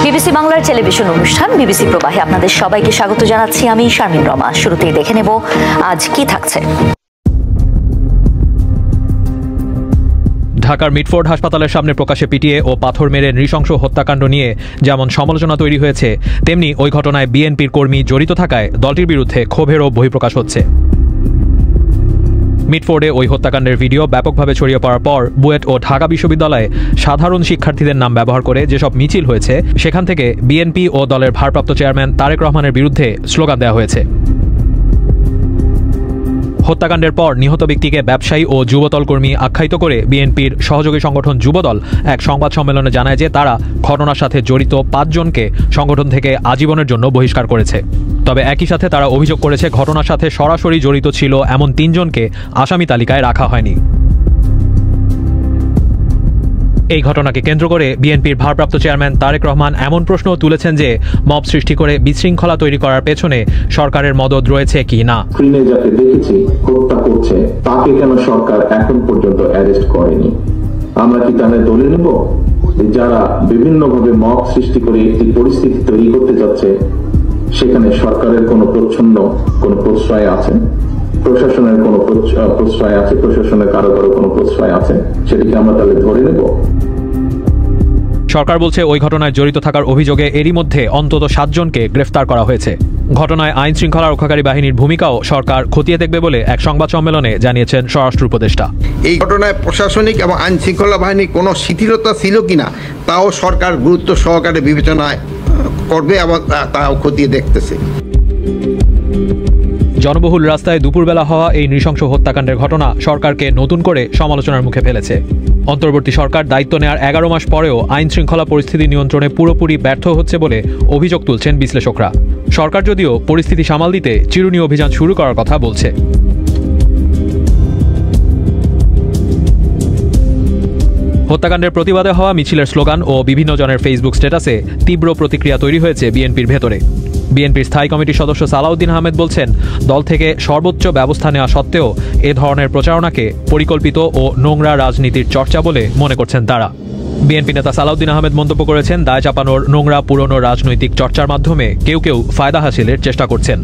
BBC বাংলার television অনুষ্ঠান BBC প্রবাহে আপনাদের সবাইকে স্বাগত জানাচ্ছি। আমি শারমিন রমা। শুরুতেই দেখে নেব আজ কি থাকছে। ঢাকার মিটফোর্ড হাসপাতালের সামনে প্রকাশ্যে পিটিয়ে ও পাথর মেরে নৃশংস হত্যাকাণ্ড নিয়ে যেমন সমালোচনা তৈরি হয়েছে, তেমনি ওই ঘটনায় বিএনপির কর্মী জড়িত থাকায় দলটির বিরুদ্ধে ক্ষোভেরও বহিঃপ্রকাশ হচ্ছে। মিটফোর্ডে ওই হত্যাকাণ্ডের ভিডিও ব্যাপকভাবে ছড়িয়ে পড়ার পর বুয়েট ও ঢাকা বিশ্ববিদ্যালয়ে সাধারণ শিক্ষার্থীদের নাম ব্যবহার করে যেসব মিছিল হয়েছে, সেখান থেকে বিএনপি ও দলের ভারপ্রাপ্ত চেয়ারম্যান তারেক রহমানের বিরুদ্ধে স্লোগান দেওয়া হয়েছে। হত্যাকাণ্ডের পর নিহত ব্যক্তিকে ব্যবসায়ী ও যুবদল কর্মী আখ্যায়িত করে বিএনপির সহযোগী সংগঠন যুবদল এক সংবাদ সম্মেলনে জানায় যে তারা ঘটনার সাথে জড়িত ৫ জনকে সংগঠন থেকে আজীবনের জন্য বহিষ্কার করেছে। তবে একই সাথে তারা অভিযোগ করেছে ঘটনার সাথে সরাসরি জড়িত ছিল এমন ৩ জনকে আসামি তালিকায় রাখা হয়নি। এই ঘটনাকে কেন্দ্র করে বিএনপির ভারপ্রাপ্ত চেয়ারম্যান তারেক রহমান এমন প্রশ্ন তুলেছেন যে মব সৃষ্টি করে বিশৃঙ্খলা তৈরি করার পেছনে সরকারের মদদ রয়েছে কি না। স্ক্রিনে যাকে দেখেছি হত্যা করছে, তাকে কেন সরকার এখন পর্যন্ত অ্যারেস্ট করেনি? আমরা কি তাহলে দলে নেব যারা বিভিন্নভাবে মব সৃষ্টি করে একটি পরিস্থিতি তৈরি করতে যাচ্ছে, সেখানে সরকারের কোনো প্রশ্রয় আছে, প্রশাসনের কোনো প্রশ্রয় আছে, প্রশাসনের কারো কোনো প্রশ্রয় আছে, সেটাকে আমরা তাহলে ধরে নেব? সরকার বলছে ওই ঘটনায় জড়িত থাকার অভিযোগে এরই মধ্যে অন্তত ৭ জনকে গ্রেফতার করা হয়েছে। ঘটনায় আইন শৃঙ্খলা রক্ষাকারী বাহিনীর ভূমিকাও সরকার খতিয়ে দেখবে বলে এক সংবাদ সম্মেলনে জানিয়েছেন স্বরাষ্ট্র উপদেষ্টা। এই ঘটনায় প্রশাসনিক এবং আইন শৃঙ্খলা বাহিনীর কোনো শিথিলতা ছিল কিনা তাও সরকার গুরুত্ব সহকারে বিবেচনায় করবে এবং তাও খতিয়ে দেখতেছে। জনবহুল রাস্তায় দুপুরবেলা হওয়া এই নৃশংস হত্যাকাণ্ডের ঘটনা সরকারকে নতুন করে সমালোচনার মুখে ফেলেছে। অন্তর্বর্তী সরকার দায়িত্ব নেওয়ার ১১ মাস পরেও আইন শৃঙ্খলা পরিস্থিতি নিয়ন্ত্রণে পুরোপুরি ব্যর্থ হচ্ছে বলে অভিযোগ তুলছেন বিশ্লেষকরা। সরকার যদিও পরিস্থিতি সামাল দিতে চিরুনি অভিযান শুরু করার কথা বলছে। হত্যাকাণ্ডের প্রতিবাদে হওয়া মিছিলের স্লোগান ও বিভিন্ন জনের ফেসবুক স্ট্যাটাসে তীব্র প্রতিক্রিয়া তৈরি হয়েছে বিএনপির ভেতরে। বিএনপির স্থায়ী কমিটির সদস্য সালাউদ্দিন আহমেদ বলছেন, দল থেকে সর্বোচ্চ ব্যবস্থা নেওয়া সত্ত্বেও এ ধরনের প্রচারণাকে পরিকল্পিত ও নোংরা রাজনীতির চর্চা বলে মনে করছেন তারা। বিএনপি নেতা সালাউদ্দিন আহমেদ মন্তব্য করেছেন, দায় চাপানোর নোংরা পুরনো রাজনৈতিক চর্চার মাধ্যমে কেউ কেউ ফায়দা হাসিলের চেষ্টা করছেন।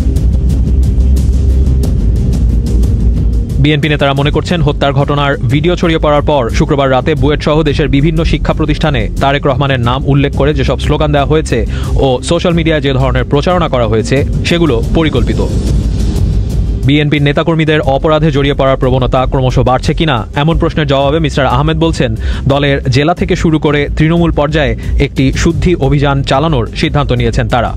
বিএনপি নেতারা মনে করছেন, হত্যার ঘটনার ভিডিও ছড়িয়ে পড়ার পর শুক্রবার রাতে বুয়েট সহ দেশের বিভিন্ন শিক্ষা প্রতিষ্ঠানে তারেক রহমানের নাম উল্লেখ করে যেসব স্লোগান দেওয়া হয়েছে ও সোশ্যাল মিডিয়ায় যে ধরনের প্রচারণা করা হয়েছে, সেগুলো পরিকল্পিত। বিএনপির নেতাকর্মীদের অপরাধে জড়িয়ে পড়ার প্রবণতা ক্রমশ বাড়ছে কিনা এমন প্রশ্নের জবাবে মিস্টার আহমেদ বলছেন, দলের জেলা থেকে শুরু করে তৃণমূল পর্যায়ে একটি শুদ্ধি অভিযান চালানোর সিদ্ধান্ত নিয়েছেন তারা।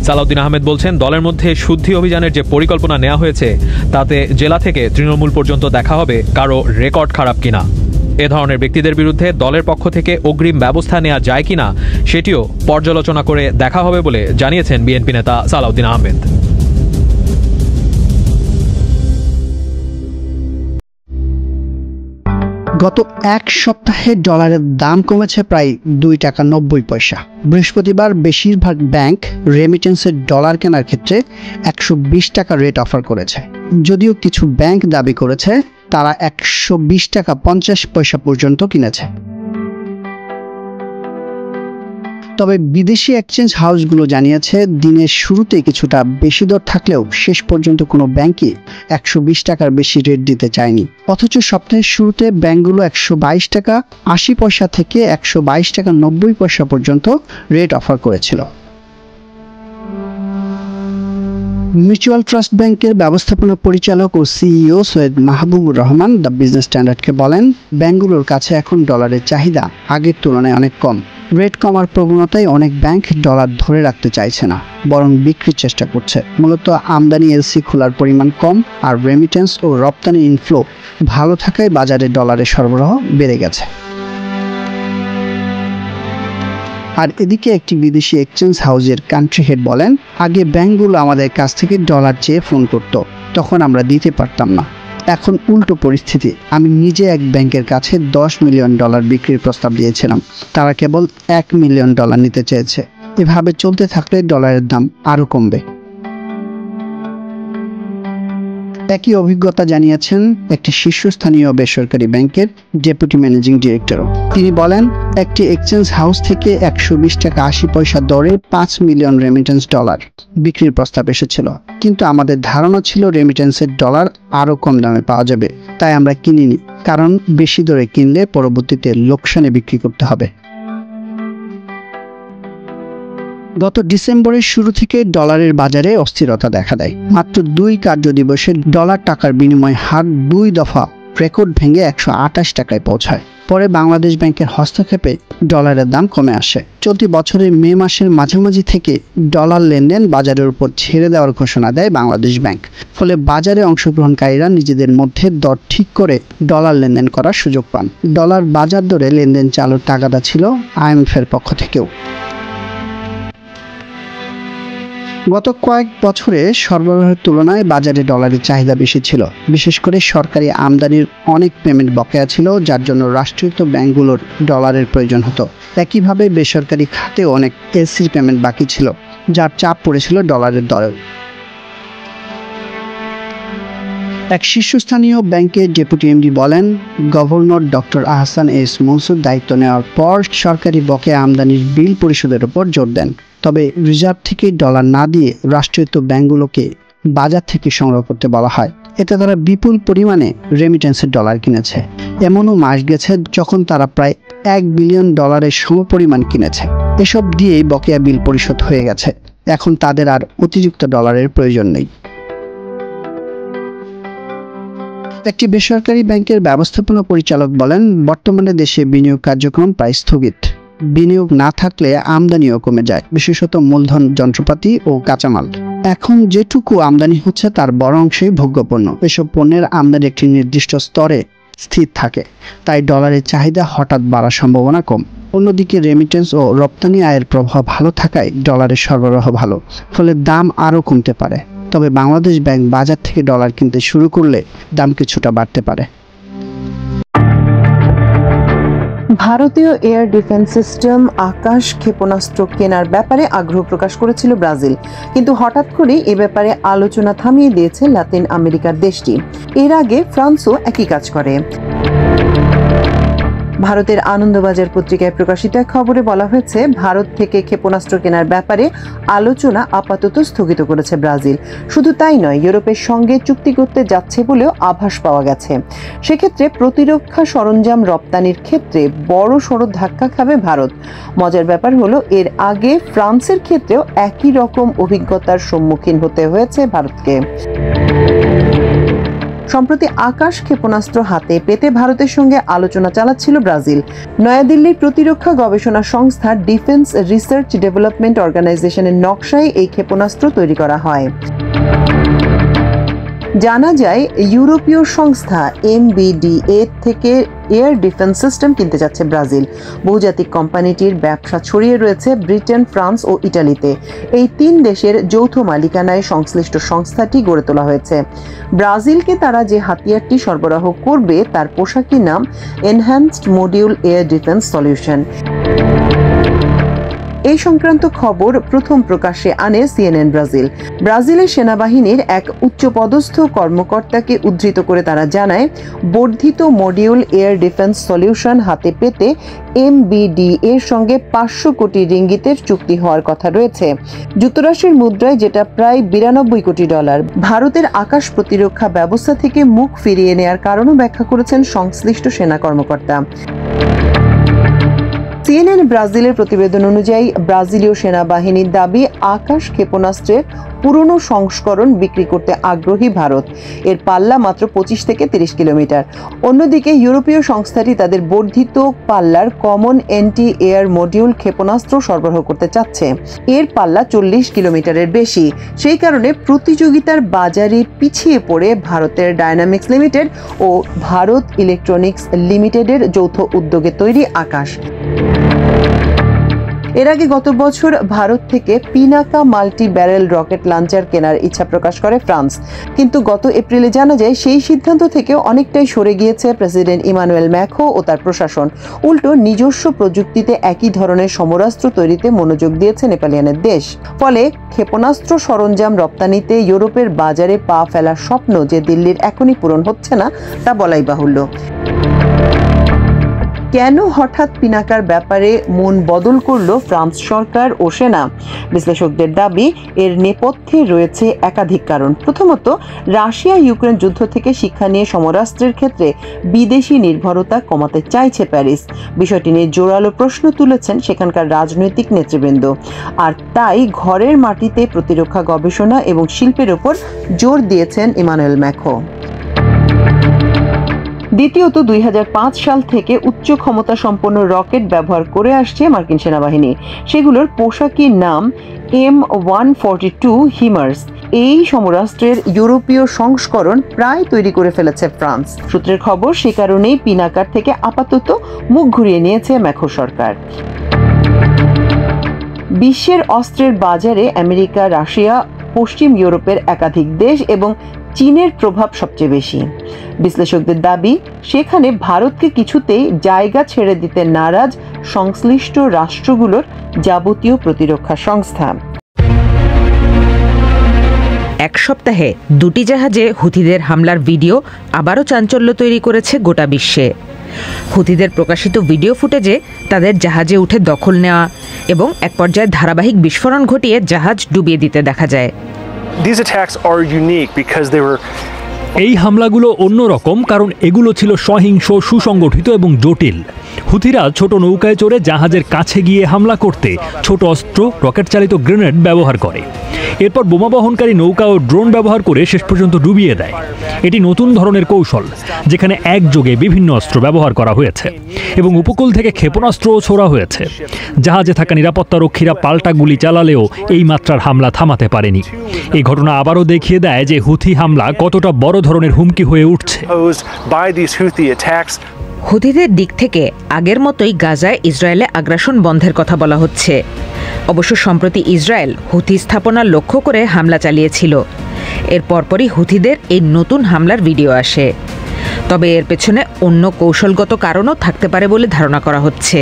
সালাউদ্দিন আহমেদ বলছেন, দলের মধ্যে শুদ্ধি অভিযানের যে পরিকল্পনা নেওয়া হয়েছে তাতে জেলা থেকে তৃণমূল পর্যন্ত দেখা হবে কারো রেকর্ড খারাপ কিনা। এ ধরনের ব্যক্তিদের বিরুদ্ধে দলের পক্ষ থেকে অগ্রিম ব্যবস্থা নেওয়া যায় কিনা সেটিও পর্যালোচনা করে দেখা হবে বলে জানিয়েছেন বিএনপি নেতা সালাউদ্দিন আহমেদ। গত এক সপ্তাহে ডলারের দাম কমেছে প্রায় 2 টাকা 90 পয়সা। বৃহস্পতিবার বেশিরভাগ ব্যাংক রেমিটেন্সের ডলার কেনার ক্ষেত্রে 120 টাকা রেট অফার করেছে, যদিও কিছু ব্যাংক দাবি করেছে তারা 120 টাকা 50 পয়সা পর্যন্ত কিনেছে। তবে বিদেশি এক্সচেঞ্জ হাউসগুলো জানিয়েছে দিনের শুরুতে কিছুটা বেশি দর থাকলেও শেষ পর্যন্ত কোনো ব্যাংকই 120 টাকার বেশি রেট দিতে চায়নি। অথচ সপ্তাহের শুরুতে ব্যাংকগুলো 122 টাকা 80 পয়সা থেকে 122 টাকা 90 পয়সা পর্যন্ত রেট অফার করেছিল। মিউচুয়াল ট্রাস্ট ব্যাংকের ব্যবস্থাপনা পরিচালক ও CEO Syed Mahbubur Rahman The Business স্ট্যান্ডার্ডকে বলেন, ব্যাংকগুলোর কাছে এখন ডলারের চাহিদা আগের তুলনায় অনেক কম। রেট কমার প্রবণতায় অনেক ব্যাংক ডলার ধরে রাখতে চাইছে না, বরং বিক্রির চেষ্টা করছে। মূলত আমদানি এলসি খোলার পরিমাণ কম আর রেমিটেন্স ও রপ্তানি ইনফ্লো ভালো থাকায় বাজারে ডলারের সরবরাহ বেড়ে গেছে। আর এদিকে একটি বিদেশি এক্সচেঞ্জ হাউসের কান্ট্রি হেড বলেন, আগে ব্যাংকগুলো আমাদের কাছ থেকে ডলার চেয়ে ফোন করত, তখন আমরা দিতে পারতাম না। এখন উল্টো পরিস্থিতি। আমি নিজে এক ব্যাংকের কাছে $10 মিলিয়ন বিক্রির প্রস্তাব দিয়েছিলাম, তারা কেবল $1 মিলিয়ন নিতে চেয়েছে। এভাবে চলতে থাকলে ডলারের দাম আরও কমবে। একই অভিজ্ঞতা জানিয়েছেন একটি শীর্ষস্থানীয় বেসরকারি ব্যাংকের ডেপুটি ম্যানেজিং ডিরেক্টর। তিনি বলেন, একটি এক্সচেঞ্জ হাউস থেকে 120 টাকা 80 পয়সা দরে 5 মিলিয়ন রেমিটেন্স ডলার বিক্রির প্রস্তাব এসেছিল, কিন্তু আমাদের ধারণা ছিল রেমিটেন্সের ডলার আরও কম দামে পাওয়া যাবে, তাই আমরা কিনিনি, কারণ বেশি দরে কিনলে পরবর্তীতে লোকসানে বিক্রি করতে হবে। গত ডিসেম্বরের শুরু থেকে ডলারের বাজারে অস্থিরতা দেখা দেয়। মাত্র 2 কার্যদিবসে ডলার টাকার বিনিময় হার 2 দফা রেকর্ড ভেঙে 128 টাকায় পৌঁছায়। পরে বাংলাদেশ ব্যাংকের হস্তক্ষেপে ডলারের দাম কমে আসে। চলতি বছরের মে মাসের মাঝামাঝি থেকে ডলার লেনদেন বাজারের উপর ছেড়ে দেওয়ার ঘোষণা দেয় বাংলাদেশ ব্যাংক। ফলে বাজারে অংশগ্রহণকারীরা নিজেদের মধ্যে দর ঠিক করে ডলার লেনদেন করার সুযোগ পান। ডলার বাজার দরে লেনদেন চালুর তাগাদা ছিল আইএমএফের পক্ষ থেকেও। গত কয়েক বছরে সরবরাহের তুলনায় বাজারে ডলারের চাহিদা বেশি ছিল। বিশেষ করে সরকারি আমদানির অনেক পেমেন্ট বকেয়া ছিল, যার জন্য রাষ্ট্রায়ত্ত ব্যাংকগুলোর ডলারের প্রয়োজন হতো। একইভাবে বেসরকারি খাতেও অনেক এলসির পেমেন্ট বাকি ছিল, যার চাপ পড়েছিল ডলারের দরে। এক শীর্ষস্থানীয় ব্যাংকের ডেপুটি এমডি বলেন, governor doctor Ahsan S Mansur দায়িত্ব নেওয়ার পর সরকারি বকেয়া আমদানির বিল পরিশোধের উপর জোর দেন। তবে রিজার্ভ থেকে ডলার না দিয়ে রাষ্ট্রায়ত্ত ব্যাংকগুলোকে বাজার থেকে সংগ্রহ করতে বলা হয়। এতে তারা বিপুল পরিমাণে রেমিটেন্সের ডলার কিনেছে। এমনও মাস গেছে যখন তারা প্রায় $1 বিলিয়ন সমপরিমাণ কিনেছে। এসব দিয়েই বকেয়া বিল পরিশোধ হয়ে গেছে। এখন তাদের আর অতিরিক্ত ডলারের প্রয়োজন নেই। একটি বেসরকারি ব্যাংকের ব্যবস্থাপনা পরিচালক বলেন, বর্তমানে দেশে বিনিয়োগ কার্যক্রম প্রায় স্থগিত। বিনিয়োগ না থাকলে আমদানিও কমে যায়, বিশেষত মূলধন, যন্ত্রপাতি ও কাঁচামাল। এখন যেটুকু আমদানি হচ্ছে তার বড় অংশই ভোগ্যপণ্য। এসব পণ্যের আমদানি একটি নির্দিষ্ট স্তরে স্থির থাকে, তাই ডলারের চাহিদা হঠাৎ বাড়ার সম্ভাবনা কম। অন্যদিকে রেমিটেন্স ও রপ্তানি আয়ের প্রভাব ভালো থাকায় ডলারের সরবরাহ ভালো, ফলে দাম আরও কমতে পারে। তবে বাংলাদেশ ব্যাংক বাজার থেকে ডলার কিনতে শুরু করলে দাম কিছুটা বাড়তে পারে। ভারতীয় এয়ার ডিফেন্স সিস্টেম আকাশ ক্ষেপণাস্ত্র কেনার ব্যাপারে আগ্রহ প্রকাশ করেছিল ব্রাজিল, কিন্তু হঠাৎ করে এ ব্যাপারে আলোচনা থামিয়ে দিয়েছে লাতিন আমেরিকার দেশটি। এর আগে ফ্রান্সও একই কাজ করে। ভারতের আনন্দবাজার পত্রিকায় প্রকাশিত এক খবরে বলা হয়েছে, ভারত থেকে ক্ষেপণাস্ত্র কেনার ব্যাপারে আলোচনা আপাতত স্থগিত করেছে ব্রাজিল। শুধু তাই নয়, ইউরোপের সঙ্গে চুক্তি করতে যাচ্ছে বলেও আভাস পাওয়া গেছে। সেক্ষেত্রে প্রতিরক্ষা সরঞ্জাম রপ্তানির ক্ষেত্রে বড় সড় ধাক্কা খাবে ভারত। মজার ব্যাপার হলো, এর আগে ফ্রান্সের ক্ষেত্রেও একই রকম অভিজ্ঞতার সম্মুখীন হতে হয়েছে ভারতকে। সম্প্রতি আকাশ ক্ষেপণাস্ত্র হাতে পেতে ভারতের সঙ্গে আলোচনা চালাচ্ছিল ব্রাজিল। নয়াদিল্লির প্রতিরক্ষা গবেষণা সংস্থা ডিফেন্স রিসার্চ ডেভেলপমেন্ট অর্গানাইজেশনের নকশায় এই ক্ষেপণাস্ত্র তৈরি করা হয়। জানা যায়, ইউরোপীয় সংস্থা MBDA থেকে এয়ার ডিফেন্স সিস্টেম কিনতে যাচ্ছে ব্রাজিল। বহুজাতিক কোম্পানিটির ব্যবসা ছড়িয়ে রয়েছে ব্রিটেন, ফ্রান্স ও ইটালিতে। এই 3 দেশের যৌথ মালিকানায় সংশ্লিষ্ট সংস্থাটি গড়ে তোলা হয়েছে। ব্রাজিলকে তারা যে হাতিয়ারটি সরবরাহ করবে তার পোশাকি নাম enhanced module air defence solution. এই সংক্রান্ত খবর প্রথম প্রকাশ্যে আনে CNN ব্রাজিল। ব্রাজিলের সেনাবাহিনীর এক উচ্চপদস্থ কর্মকর্তাকে উদ্ধৃত করে তারা জানায়, বর্ধিত মডিউল এয়ার ডিফেন্স সলিউশন হাতে পেতে MBDA এর সঙ্গে 500 কোটি রিঙ্গিতের চুক্তি হওয়ার কথা রয়েছে, যুক্তরাষ্ট্রের মুদ্রায় যেটা প্রায় $92 কোটি। ভারতের আকাশ প্রতিরক্ষা ব্যবস্থা থেকে মুখ ফিরিয়ে নেয়ার কারণও ব্যাখ্যা করেছেন সংশ্লিষ্ট সেনা কর্মকর্তা। CNN ব্রাজিলের প্রতিবেদন অনুযায়ী, ব্রাজিলীয় সেনাবাহিনীর দাবি, আকাশ ক্ষেপণাস্ত্রের পুরনো সংস্করণ বিক্রি করতে আগ্রহী ভারত। এর পাল্লা মাত্র 25 থেকে 30 কিলোমিটার। অন্যদিকে ইউরোপীয় সংস্থাটি তাদের বর্ধিত পাল্লার কমন অ্যান্টি এয়ার মডিউল ক্ষেপণাস্ত্র সরবরাহ করতে চাচ্ছে। এর পাল্লা 40 কিলোমিটারের বেশি। সেই কারণে প্রতিযোগিতার বাজারে পিছিয়ে পড়ে ভারতের ডায়নামিক্স লিমিটেড ও ভারত ইলেকট্রনিক্স লিমিটেডের যৌথ উদ্যোগে তৈরি আকাশ। এর আগে গত বছর ভারত থেকে Pinaka multi barrel rocket launcher কেনার ইচ্ছা প্রকাশ করে ফ্রান্স, কিন্তু গত এপ্রিলে জানা যায় সেই সিদ্ধান্ত থেকে অনেকটাই সরে গিয়েছে প্রেসিডেন্ট ইমানুয়েল ম্যাক্রো ও তার প্রশাসন। উল্টো নিজস্ব প্রযুক্তিতে একই ধরনের সমরাস্ত্র তৈরিতে মনোযোগ দিয়েছে নেপালিয়ানের দেশ। ফলে ক্ষেপণাস্ত্র সরঞ্জাম রপ্তানিতে ইউরোপের বাজারে পা ফেলার স্বপ্ন যে দিল্লির এখনই পূরণ হচ্ছে না তা বলাই বাহুল্য। কেন হঠাৎ পিনাকার ব্যাপারে মন বদল করল ফ্রান্স সরকার ও সেনা? বিশ্লেষকদের দাবি এর নেপথ্যে রয়েছে একাধিক কারণ। প্রথমত, রাশিয়া ইউক্রেন যুদ্ধ থেকে শিক্ষা নিয়ে সমরাস্ত্রের ক্ষেত্রে বিদেশি নির্ভরতা কমাতে চাইছে প্যারিস। বিষয়টি নিয়ে জোরালো প্রশ্ন তুলেছেন সেখানকার রাজনৈতিক নেতৃবৃন্দ। আর তাই ঘরের মাটিতে প্রতিরক্ষা গবেষণা এবং শিল্পের উপর জোর দিয়েছেন ইমানুয়েল ম্যাক্রো। দ্বিতীয়ত, 2005 সাল থেকে উচ্চ ক্ষমতা সম্পন্ন রকেট ব্যবহার করে আসছে মার্কিন সেনাবাহিনী। সেগুলোর পোশাকি নাম M142 হিমার্স। এই সমরাস্ত্রের ইউরোপীয় সংস্করণ প্রায় তৈরি করে ফেলেছে ফ্রান্স। সূত্রের খবর, সে কারণেই পিনাকার থেকে আপাতত মুখ ঘুরিয়ে নিয়েছে ম্যাক্রো সরকার। বিশ্বের অস্ত্রের বাজারে আমেরিকা, রাশিয়া, পশ্চিম ইউরোপের একাধিক দেশ এবং চীনের প্রভাব সবচেয়ে বেশি। বিশ্লেষকদের দাবি, সেখানে ভারতকে কিছুতেই জায়গা ছেড়ে দিতে নারাজ সংশ্লিষ্ট রাষ্ট্রগুলোর যাবতীয় প্রতিরক্ষা সংস্থা। এক সপ্তাহে 2টি জাহাজে হুথিদের হামলার ভিডিও আবারও চাঞ্চল্য তৈরি করেছে গোটা বিশ্বে। হুথিদের প্রকাশিত ভিডিও ফুটেজে তাদের জাহাজে উঠে দখল নেওয়া এবং এক পর্যায়ে ধারাবাহিক বিস্ফোরণ ঘটিয়ে জাহাজ ডুবিয়ে দিতে দেখা যায়। এই হামলাগুলো অন্যরকম কারণ এগুলো ছিল সহিংস, সুসংগঠিত এবং জটিল। হুথিরা ছোট নৌকায় চড়ে জাহাজের কাছে গিয়ে হামলা করতে ছোট অস্ত্র, রকেট চালিত গ্রেনেড ব্যবহার করে। এরপর বোমা বহনকারী নৌকা ও ড্রোন ব্যবহার করে শেষ পর্যন্ত ডুবিয়ে দেয়। এটি নতুন ধরনের কৌশল, যেখানে একযোগে বিভিন্ন অস্ত্র ব্যবহার করা হয়েছে এবং উপকূল থেকে ক্ষেপণাস্ত্রও ছোড়া হয়েছে। জাহাজে থাকা নিরাপত্তা রক্ষীরা পাল্টা গুলি চালালেও এই মাত্রার হামলা থামাতে পারেনি। এই ঘটনা আবারও দেখিয়ে দেয় যে হুথি হামলা কতটা বড় ধরনের হুমকি হয়ে উঠছে। হুথিদের দিক থেকে আগের মতোই গাজায় ইসরায়েলে আগ্রাসন বন্ধের কথা বলা হচ্ছে। অবশ্য সম্প্রতি ইসরায়েল হুথি স্থাপনা লক্ষ্য করে হামলা চালিয়েছিল। এর পরপরই হুথিদের এই নতুন হামলার ভিডিও আসে। তবে এর পেছনে অন্য কৌশলগত কারণও থাকতে পারে বলে ধারণা করা হচ্ছে।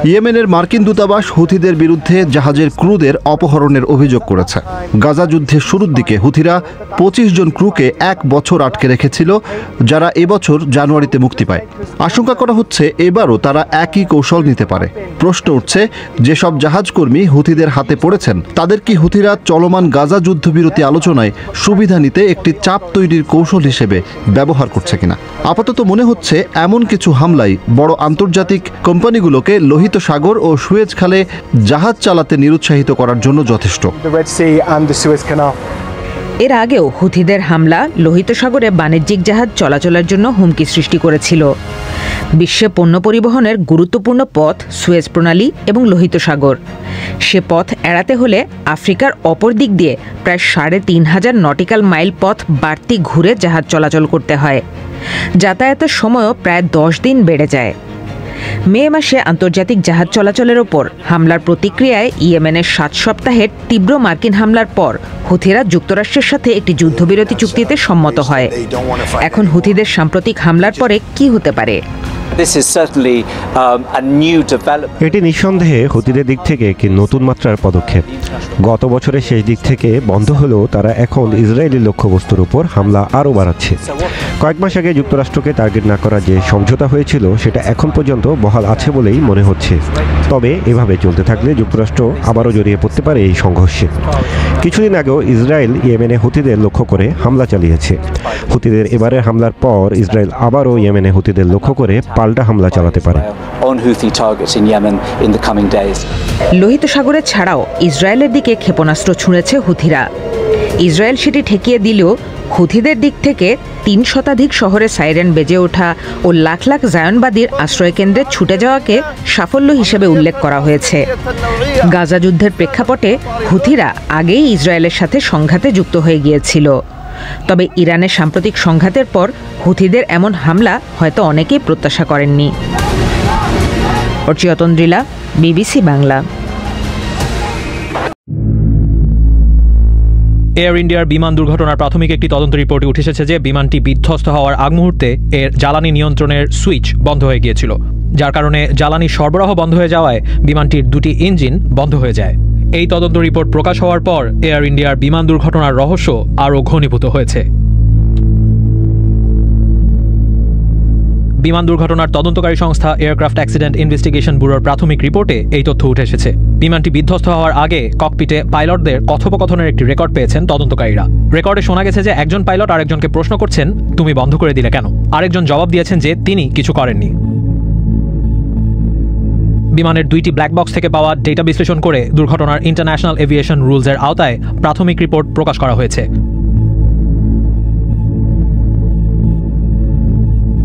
ইয়েমেনের মার্কিন দূতাবাস হুথিদের বিরুদ্ধে জাহাজের ক্রুদের অপহরণের অভিযোগ করেছে। গাজা যুদ্ধের শুরুর দিকে হুথিরা 25 জন ক্রুকে 1 বছর আটকে রেখেছিল, যারা এবছর জানুয়ারিতে মুক্তি পায়। আশঙ্কা করা হচ্ছে এবারও তারা একই কৌশল নিতে পারে। প্রশ্ন উঠছে, যেসব জাহাজকর্মী হুথিদের হাতে পড়েছেন তাদের কি হুথিরা চলমান গাজা যুদ্ধবিরতি আলোচনায় সুবিধা নিতে একটি চাপ তৈরির কৌশল হিসেবে ব্যবহার করছে কিনা? আপাতত মনে হচ্ছে এমন কিছু হামলাই বড় আন্তর্জাতিক কোম্পানিগুলোকে লোহিত সাগর ও সুয়েজ খালে জাহাজ চালাতে নিরুৎসাহিত করার জন্য যথেষ্ট। এর আগেও হুথিদের হামলা লোহিত সাগরে বাণিজ্যিক জাহাজ চলাচলের জন্য হুমকি সৃষ্টি করেছিল। বিশ্বে পণ্য পরিবহনের গুরুত্বপূর্ণ পথ সুয়েজ প্রণালী এবং লোহিত সাগর। সে পথ এড়াতে হলে আফ্রিকার অপর দিক দিয়ে প্রায় 3500 নটিক্যাল মাইল পথ বাড়তি ঘুরে জাহাজ চলাচল করতে হয়। যাতায়াতের সময়ও প্রায় 10 দিন বেড়ে যায়। মে মাসে আন্তর্জাতিক জাহাজ চলাচলের ওপর হামলার প্রতিক্রিয়ায় ইয়েমেনের 7 সপ্তাহের তীব্র মার্কিন হামলার পর হুথিরা যুক্তরাষ্ট্রের সাথে একটি যুদ্ধবিরতি চুক্তিতে সম্মত হয়। এখন হুথিদের সাম্প্রতিক হামলার পরে কি হতে পারে? এটি নিঃসন্দেহে হুথিদের দিক থেকে একটি নতুন মাত্রার পদক্ষেপ। গত বছরের শেষ দিক থেকে বন্ধ হলেও তারা এখন ইসরায়েলি লক্ষ্যবস্তুর উপর হামলা আরও বাড়াচ্ছে। কয়েক মাস আগে যুক্তরাষ্ট্রকে টার্গেট না করার যে সমঝোতা হয়েছিল সেটা এখন পর্যন্ত বহাল আছে বলেই মনে হচ্ছে। তবে এভাবে চলতে থাকলে যুক্তরাষ্ট্র আবারও জড়িয়ে পড়তে পারে এই সংঘর্ষে। কিছুদিন আগেও ইসরায়েল ইয়েমেনে হুথিদের লক্ষ্য করে হামলা চালিয়েছে। হুথিদের এবারের হামলার পর ইসরায়েল আবারও ইয়েমেনে হুথিদের লক্ষ্য করে পাল্টা হামলা চালাতে পারে। লোহিত সাগরে ছাড়াও ইসরায়েলের দিকে ক্ষেপণাস্ত্র ছুঁড়েছে হুথিরা। ইসরায়েল সেটি ঠেকিয়ে দিলেও হুথিদের দিক থেকে 3 শতাধিক শহরে সাইরেন বেজে ওঠা ও লাখ লাখ জায়নবাদীর আশ্রয়কেন্দ্রে ছুটে যাওয়াকে সাফল্য হিসেবে উল্লেখ করা হয়েছে। গাজা যুদ্ধের প্রেক্ষাপটে হুথিরা আগেই ইসরায়েলের সাথে সংঘাতে যুক্ত হয়ে গিয়েছিল। তবে ইরানের সাম্প্রতিক সংঘাতের পর হুথিদের এমন হামলা হয়তো অনেকেই প্রত্যাশা করেননি। অর্চিয়া তন্দ্রিলা, বিবিসি বাংলা। এয়ার ইন্ডিয়ার বিমান দুর্ঘটনার প্রাথমিক একটি তদন্ত রিপোর্টে উঠে এসেছে যে বিমানটি বিধ্বস্ত হওয়ার আগ মুহূর্তে এর জ্বালানি নিয়ন্ত্রণের সুইচ বন্ধ হয়ে গিয়েছিল, যার কারণে জ্বালানি সরবরাহ বন্ধ হয়ে যাওয়ায় বিমানটির দুটি ইঞ্জিন বন্ধ হয়ে যায়। এই তদন্ত রিপোর্ট প্রকাশ হওয়ার পর এয়ার ইন্ডিয়ার বিমান দুর্ঘটনার রহস্য আরও ঘনীভূত হয়েছে। বিমান দুর্ঘটনার তদন্তকারী সংস্থা এয়ারক্রাফট অ্যাক্সিডেন্ট ইনভেস্টিগেশন ব্যুরোর প্রাথমিক রিপোর্টে এই তথ্য উঠে এসেছে। বিমানটি বিধ্বস্ত হওয়ার আগে ককপিটে পাইলটদের কথোপকথনের একটি রেকর্ড পেয়েছেন তদন্তকারীরা। রেকর্ডে শোনা গেছে যে একজন পাইলট আরেকজনকে প্রশ্ন করছেন, তুমি বন্ধ করে দিলে কেন? আরেকজন জবাব দিয়েছেন যে তিনি কিছু করেননি। বিমানের দুইটি ব্ল্যাক বক্স থেকে পাওয়া ডেটা বিশ্লেষণ করে দুর্ঘটনার ইন্টারন্যাশনাল এভিয়েশন রুলসের আওতায় প্রাথমিক রিপোর্ট প্রকাশ করা হয়েছে।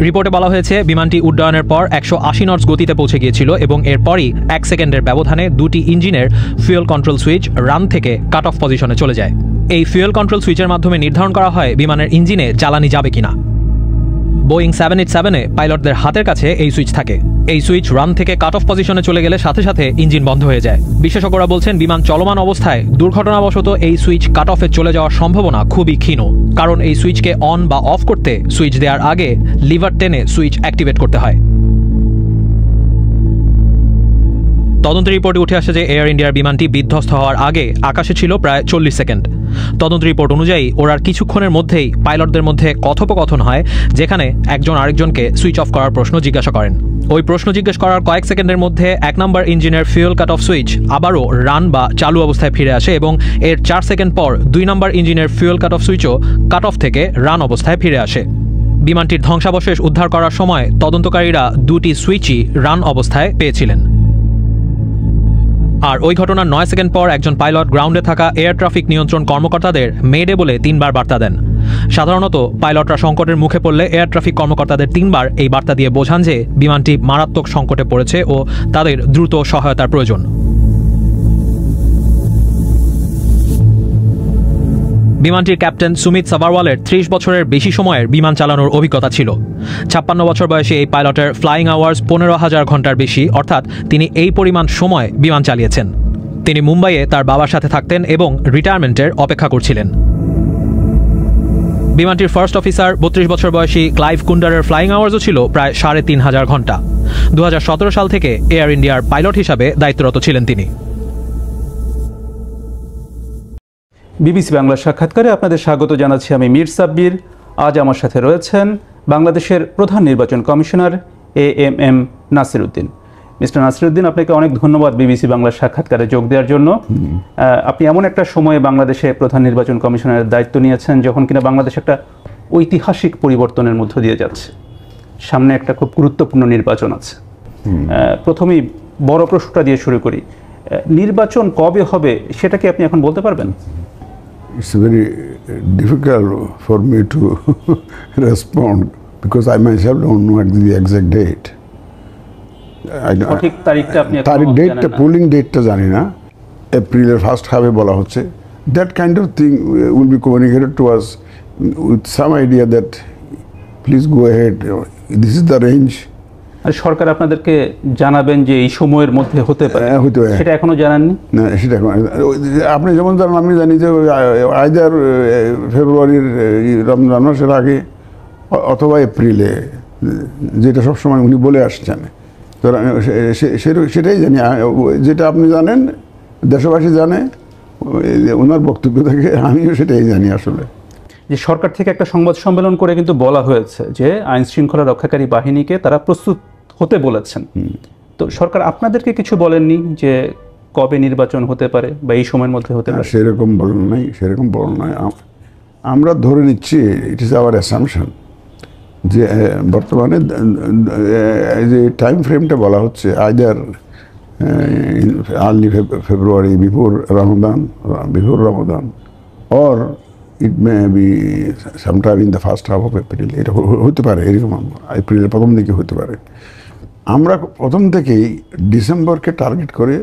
রিপোর্টে বলা হয়েছে বিমানটি উড্ডয়নের পর 180 নটস গতিতে পৌঁছে গিয়েছিল এবং এরপরই 1 সেকেন্ডের ব্যবধানে দুটি ইঞ্জিনের ফুয়েল কন্ট্রোল সুইচ রান থেকে কাট অফ পজিশনে চলে যায়। এই ফুয়েল কন্ট্রোল সুইচের মাধ্যমে নির্ধারণ করা হয় বিমানের ইঞ্জিনে জ্বালানি যাবে কিনা। বোয়িং 787-এ পাইলটদের হাতের কাছে এই সুইচ থাকে। এই সুইচ রান থেকে কাট অফ পজিশনে চলে গেলে সাথে সাথে ইঞ্জিন বন্ধ হয়ে যায়। বিশেষজ্ঞরা বলছেন বিমান চলমান অবস্থায় দুর্ঘটনাবশত এই সুইচ কাট অফে চলে যাওয়ার সম্ভাবনা খুবই ক্ষীণ, কারণ এই সুইচকে অন বা অফ করতে সুইচ দেওয়ার আগে লিভার টেনে সুইচ অ্যাক্টিভেট করতে হয়। তদন্ত রিপোর্টে উঠে আসে যে এয়ার ইন্ডিয়ার বিমানটি বিধ্বস্ত হওয়ার আগে আকাশে ছিল প্রায় 40 সেকেন্ড। তদন্ত রিপোর্ট অনুযায়ী ওরার কিছুক্ষণের মধ্যেই পাইলটদের মধ্যে কথোপকথন হয়, যেখানে একজন আরেকজনকে সুইচ অফ করার প্রশ্ন জিজ্ঞাসা করেন। ওই প্রশ্ন জিজ্ঞেস করার কয়েক সেকেন্ডের মধ্যে 1 নম্বর ইঞ্জিনের ফুয়েল কাট অফ সুইচ আবারও রান বা চালু অবস্থায় ফিরে আসে এবং এর 4 সেকেন্ড পর 2 নম্বর ইঞ্জিনের ফুয়েল কাট অফ সুইচও কাট অফ থেকে রান অবস্থায় ফিরে আসে। বিমানটির ধ্বংসাবশেষ উদ্ধার করার সময় তদন্তকারীরা দুটি সুইচই রান অবস্থায় পেয়েছিলেন। আর ওই ঘটনার 9 সেকেন্ড পর একজন পাইলট গ্রাউন্ডে থাকা এয়ার ট্রাফিক নিয়ন্ত্রণ কর্মকর্তাদের মেডে বলে 3 বার বার্তা দেন। সাধারণত পাইলটরা সংকটের মুখে পড়লে এয়ার ট্রাফিক কর্মকর্তাদের 3 বার এই বার্তা দিয়ে বোঝান যে বিমানটি মারাত্মক সংকটে পড়েছে ও তাদের দ্রুত সহায়তার প্রয়োজন। বিমানটির ক্যাপ্টেন সুমিত সাভারওয়ালের 30 বছরের বেশি সময়ের বিমান চালানোর অভিজ্ঞতা ছিল। 56 বছর বয়সে এই পাইলটের ফ্লাইং আওয়ার্স 15,000 ঘন্টার বেশি, অর্থাৎ তিনি এই পরিমাণ সময় বিমান চালিয়েছেন। তিনি মুম্বাইয়ে তার বাবার সাথে থাকতেন এবং রিটায়ারমেন্টের অপেক্ষা করছিলেন। বিমানটির ফার্স্ট অফিসার 32 বছর বয়সী ক্লাইভ কুন্ডারের ফ্লাইং আওয়ার্সও ছিল প্রায় 3,500 ঘন্টা। 2017 সাল থেকে এয়ার ইন্ডিয়ার পাইলট হিসাবে দায়িত্বরত ছিলেন তিনি। বিবিসি বাংলার সাক্ষাৎকারে আপনাদের স্বাগত জানাচ্ছি আমি মীর সাব্বির। আজ আমার সাথে রয়েছেন বাংলাদেশের প্রধান নির্বাচন commissioner AMM Nasir Uddin. Mister Nasir Uddin, আপনাকে অনেক ধন্যবাদ বিবিসি বাংলার সাক্ষাৎকারে যোগ দেওয়ার জন্য। আপনি এমন একটা সময়ে বাংলাদেশে প্রধান নির্বাচন কমিশনারের দায়িত্ব নিয়েছেন যখন কিনা বাংলাদেশ একটা ঐতিহাসিক পরিবর্তনের মধ্য দিয়ে যাচ্ছে। সামনে একটা খুব গুরুত্বপূর্ণ নির্বাচন আছে। প্রথমেই বড় প্রশ্নটা দিয়ে শুরু করি, নির্বাচন কবে হবে সেটা কি আপনি এখন বলতে পারবেন? It's very difficult for me to respond because I myself don't know the exact date. সঠিক তারিখটা আপনি তারিখ ডেটটা পোলিং ডেটটা জানি না, এপ্রিলের ফার্স্ট হাফে বলা হচ্ছে। That kind of thing will be communicated to us with some idea that please go ahead, this is the range. আর সরকার আপনাদেরকে জানাবেন যে এই সময়ের মধ্যে হতে পারে, সেটা এখনো জানাননি? না, সেটা এখন আপনি যেমন জানেন আমি জানি যে আইদার ফেব্রুয়ারির রমজান মাসের আগে অথবা এপ্রিলে, যেটা সবসময় উনি বলে আসছেন। সেটাই জানি, যেটা আপনি জানেন, দেশবাসী জানে, ওনার বক্তব্য থেকে আমিও সেটাই জানি। আসলে যে সরকার থেকে একটা সংবাদ সম্মেলন করে কিন্তু বলা হয়েছে যে আইন শৃঙ্খলা রক্ষাকারী বাহিনীকে তারা প্রস্তুত হতে বলেছেন। তো সরকার আপনাদেরকে কিছু বলেননি যে কবে নির্বাচন হতে পারে বা এই সময়ের মধ্যে হতে পারে? সেরকম বলেন নাই, সেরকম বলেন নাই। আমরা ধরে নিচ্ছি, ইট ইজ আওয়ার অ্যাসাম্পশন, যে বর্তমানে যে টাইম ফ্রেমটা বলা হচ্ছে either early February before Ramadan or it may be sometime in the first half of April. এটা হতে পারে, এরকম এপ্রিলের প্রথম দিকে হতে পারে। আমরা প্রথম থেকেই ডিসেম্বরকে টার্গেট করে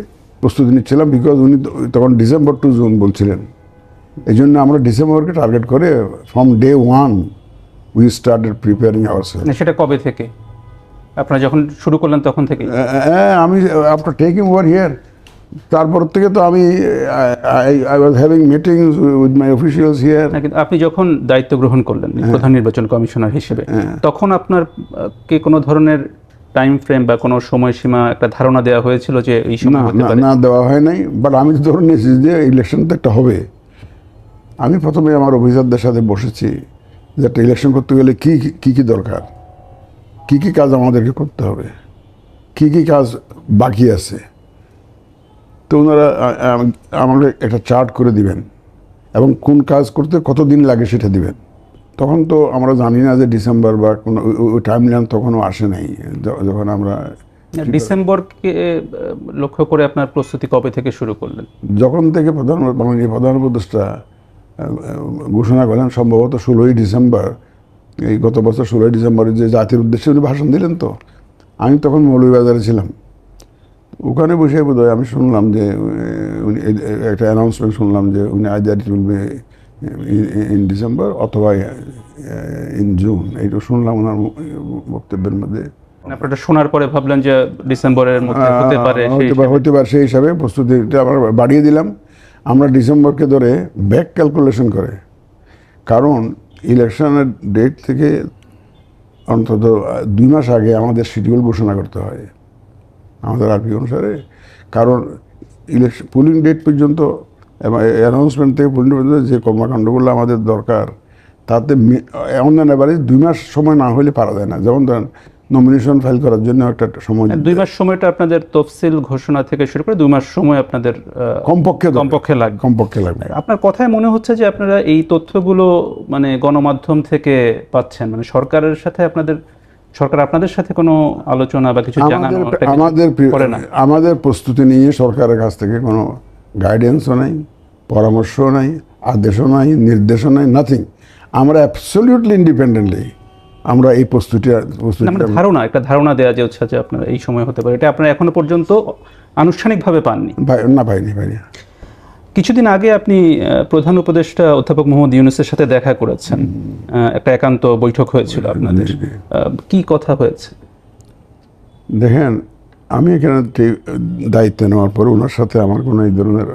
প্রস্তুতি নিচ্ছিলাম, বিকজ উনি তখন ডিসেম্বর টু জুন বলছিলেন। এই জন্য আমরা ডিসেম্বরকে টার্গেট করে from day one we started preparing ourself. সেটা কবে থেকে? আপনারা যখন শুরু করলেন তখন থেকে? আমি আফটার টেকিং ওভার হিয়ার, তারপর থেকে তো আমি I was having meetings with my officials here. আপনি যখন দায়িত্ব গ্রহণ করলেন প্রধান নির্বাচন কমিশনার হিসেবে, তখন আপনার কে কোনো ধরনের টাইম ফ্রেম বা কোনো সময়সীমা একটা ধারণা দেওয়া হয়েছিল যে এই সময় হতে পারে? না, দেওয়া হয় নাই, বাট আমি তো ধরে নিয়েছি যে ইলেকশন তো একটা হবে। আমি প্রথমে আমার অফিসারদের সাথে বসেছি যে একটা ইলেকশন করতে গেলে কি কি দরকার, কি কাজ আমাদেরকে করতে হবে, কি কাজ বাকি আছে। তো ওনারা আমাকে একটা চার্ট করে দিবেন এবং কোন কাজ করতে কতদিন লাগে সেটা দিবেন। তখন তো আমরা জানি না যে ডিসেম্বর বা কোনো ওই টাইম লাইন তখনও আসে নাই। যখন আমরা ডিসেম্বরকে লক্ষ্য করে আপনার প্রস্তুতি কবে থেকে শুরু করলেন? যখন থেকে প্রধান উপদেষ্টা ঘোষণা করলেন, সম্ভবত 16ই ডিসেম্বর, এই গত বছর 16ই ডিসেম্বরে যে জাতির উদ্দেশ্যে উনি ভাষণ দিলেন, তো আমি তখন মৌলভীবাজারে ছিলাম। ওখানে বসে বোধহয় আমি শুনলাম যে উনি একটা অ্যানাউন্সমেন্ট শুনলাম যে উনি either it will be in December অথবা ইন জুন, এইটা শুনলাম ওনার বক্তব্যের মধ্যে। আপনারা শোনার পরে ভাবলেন যে ডিসেম্বরের মধ্যে হতে পারে, সেই হিসাবে প্রস্তুতিটা আমরা বাড়িয়ে দিলাম। আমরা ডিসেম্বরকে ধরে ব্যাক ক্যালকুলেশন করে, কারণ ইলেকশনের ডেট থেকে অন্তত 2 মাস আগে আমাদের শিডিউল ঘোষণা করতে হয় আমাদের আরপি অনুসারে। কারণ ইলেকশন পোলিং ডেট পর্যন্ত এবং অ্যানাউন্সমেন্ট থেকে পোলিং পর্যন্ত যে কর্মকাণ্ডগুলো আমাদের দরকার, তাতে এমন না এবারে 2 মাস সময় না হলে পারা যায় না। যেমন ধরেন নমিনেশন ফাইল করার জন্য একটা সময়, 2 মাস সময়টা আপনাদের তফসিল ঘোষণা থেকে শুরু করে 2 মাস সময় আপনাদের কমপক্ষে লাগবে। আপনার কথায় মনে হচ্ছে যে আপনারা এই তথ্যগুলো মানে গণমাধ্যম থেকে পাচ্ছেন, মানে সরকারের সাথে সরকার আপনাদের সাথে কোনো আলোচনা বা কিছু জানানো আমাদের প্রস্তুতি নিয়ে সরকারের কাছ থেকে কোনো গাইডেন্সও নাই, পরামর্শও নাই, আদেশও নাই, নির্দেশও নাই, নাথিং। আমরা অ্যাবসলিউটলি ইন্ডিপেন্ডেন্টলি আমরা এই একটা ধারণা দেওয়া যে হচ্ছে যে আপনার এই সময় হতে পারে, এটা আপনারা এখনো পর্যন্ত আনুষ্ঠানিকভাবে পাননি? পাইনি। কিছুদিন আগে আপনি প্রধান উপদেষ্টা অধ্যাপক মোহাম্মদ ইউনূসের সাথে দেখা করেছেন, একটা একান্ত বৈঠক হয়েছিল আপনাদের, কি কথা হয়েছে? দেখেন, আমি এখানে দায়িত্ব নেওয়ার পরে ওনার সাথে আমার কোনো এই ধরনের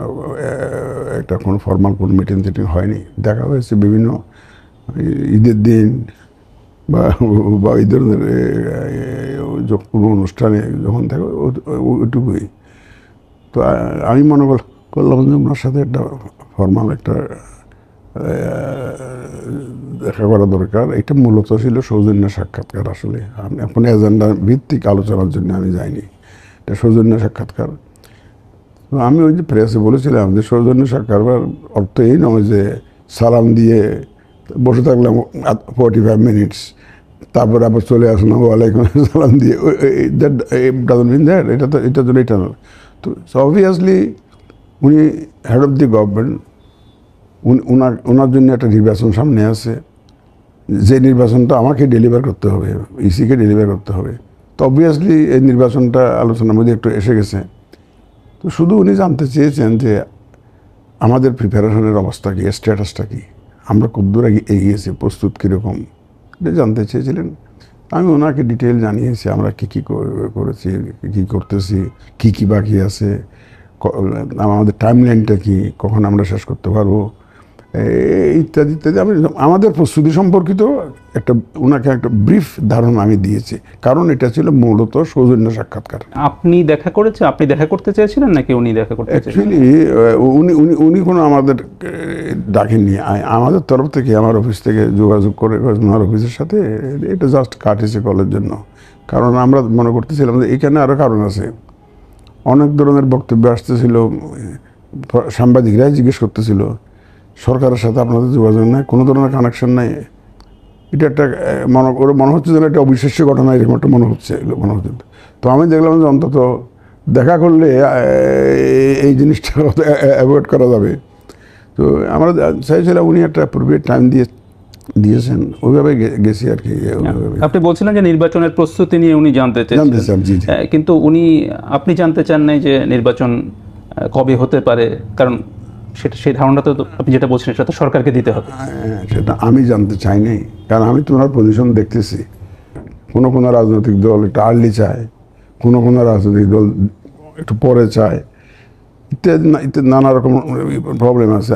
একটা কোনো ফর্মাল কোনো মিটিং হয়নি। দেখা হয়েছে বিভিন্ন ঈদের দিন বা এই ধরনের কোনো অনুষ্ঠানে যখন থাকে ওইটুকুই। তো আমি মনে করলাম যে ওনার সাথে একটা ফর্মাল একটা দেখা করা দরকার। এটা মূলত ছিল সৌজন্য সাক্ষাৎকার। আসলে এখন এজেন্ডা ভিত্তিক আলোচনার জন্য আমি যাইনি, এটা সৌজন্য সাক্ষাৎকার। তো আমি ওই যে প্রেসে বলেছিলাম যে সৌজন্য সাক্ষাৎকার অর্থ এই নয় যে সালাম দিয়ে বসে থাকলাম 45 মিনিটস, তারপরে আবার চলে আসলাম ওয়ালাইকুম সালাম দিয়ে, এটার জন্য এটা নয়। তো অবভিয়াসলি উনি হেড অফ দি গভর্নমেন্ট, ওনার জন্য একটা নির্বাচন সামনে আছে, যে নির্বাচনটা আমাকে ডেলিভার করতে হবে, ইসিকে ডেলিভার করতে হবে। তো অবভিয়াসলি এই নির্বাচনটা আলোচনার মধ্যে একটু এসে গেছে। তো শুধু উনি জানতে চেয়েছেন যে আমাদের প্রিপারেশনের অবস্থা কী, স্ট্যাটাসটা কী, আমরা কতদূর এগিয়েছি, প্রস্তুত কীরকম, এটা জানতে চেয়েছিলেন। আমি ওনাকে ডিটেল জানিয়েছি আমরা কী করেছি, কী করতেছি, কী বাকি আছে, আমাদের টাইম লাইনটা কী, কখন আমরা শেষ করতে পারবো, ইত্যাদি ইত্যাদি। আমি আমাদের প্রস্তুতি সম্পর্কিত ওনাকে একটা ব্রিফ ধারণা আমি দিয়েছি, কারণ এটা ছিল মূলত সৌজন্য সাক্ষাৎকার। আপনি দেখা করতে চেয়েছিলেন নাকি উনি দেখা করতে চেয়েছিলেন? অ্যাকচুয়ালি উনি কোনো আমাদের ডাকেননি, আমাদের তরফ থেকে, আমার অফিস থেকে যোগাযোগ করে ওনার অফিসের সাথে, এটা জাস্ট কাটিয়েছে কলের জন্য। কারণ আমরা মনে করতেছিলাম যে এখানে আরও কারণ আছে। অনেক ধরনের বক্তব্য আসতেছিল, সাংবাদিকরাই জিজ্ঞেস করতেছিল সরকারের সাথে আপনাদের যোগাযোগ নাই, কোনো ধরনের কানেকশন নাই। এটা একটা মনে হচ্ছে যেন একটা অবিশ্বাস্য ঘটনা, এরকম একটা মনে হচ্ছে। তো আমি দেখলাম যে অন্তত দেখা করলে এই জিনিসটা অ্যাভয়েড করা যাবে। তো আমরা চাইছিলাম উনি একটা অ্যাপ্রোপ্রিয়েট টাইম দিয়েছেন, ওইভাবে গেছি আর কি। আপনি বলছিলেন যে নির্বাচনের প্রস্তুতি নিয়ে উনি জানতে চান, কিন্তু আপনি জানতে চান নাই যে নির্বাচন কবে হতে পারে, কারণ সেই ধারণাটা তো আপনি যেটা বলছেন সেটা তো সরকারকে দিতে হবে। সেটা আমি জানতে চাই নাই, কারণ আমি তো ওনার পজিশন দেখতেছি। কোনো কোনো রাজনৈতিক দল একটু আর্লি চায়, কোনো কোনো রাজনৈতিক দল একটু পরে চায়, ইত্যাদি নানা রকম প্রবলেম আছে।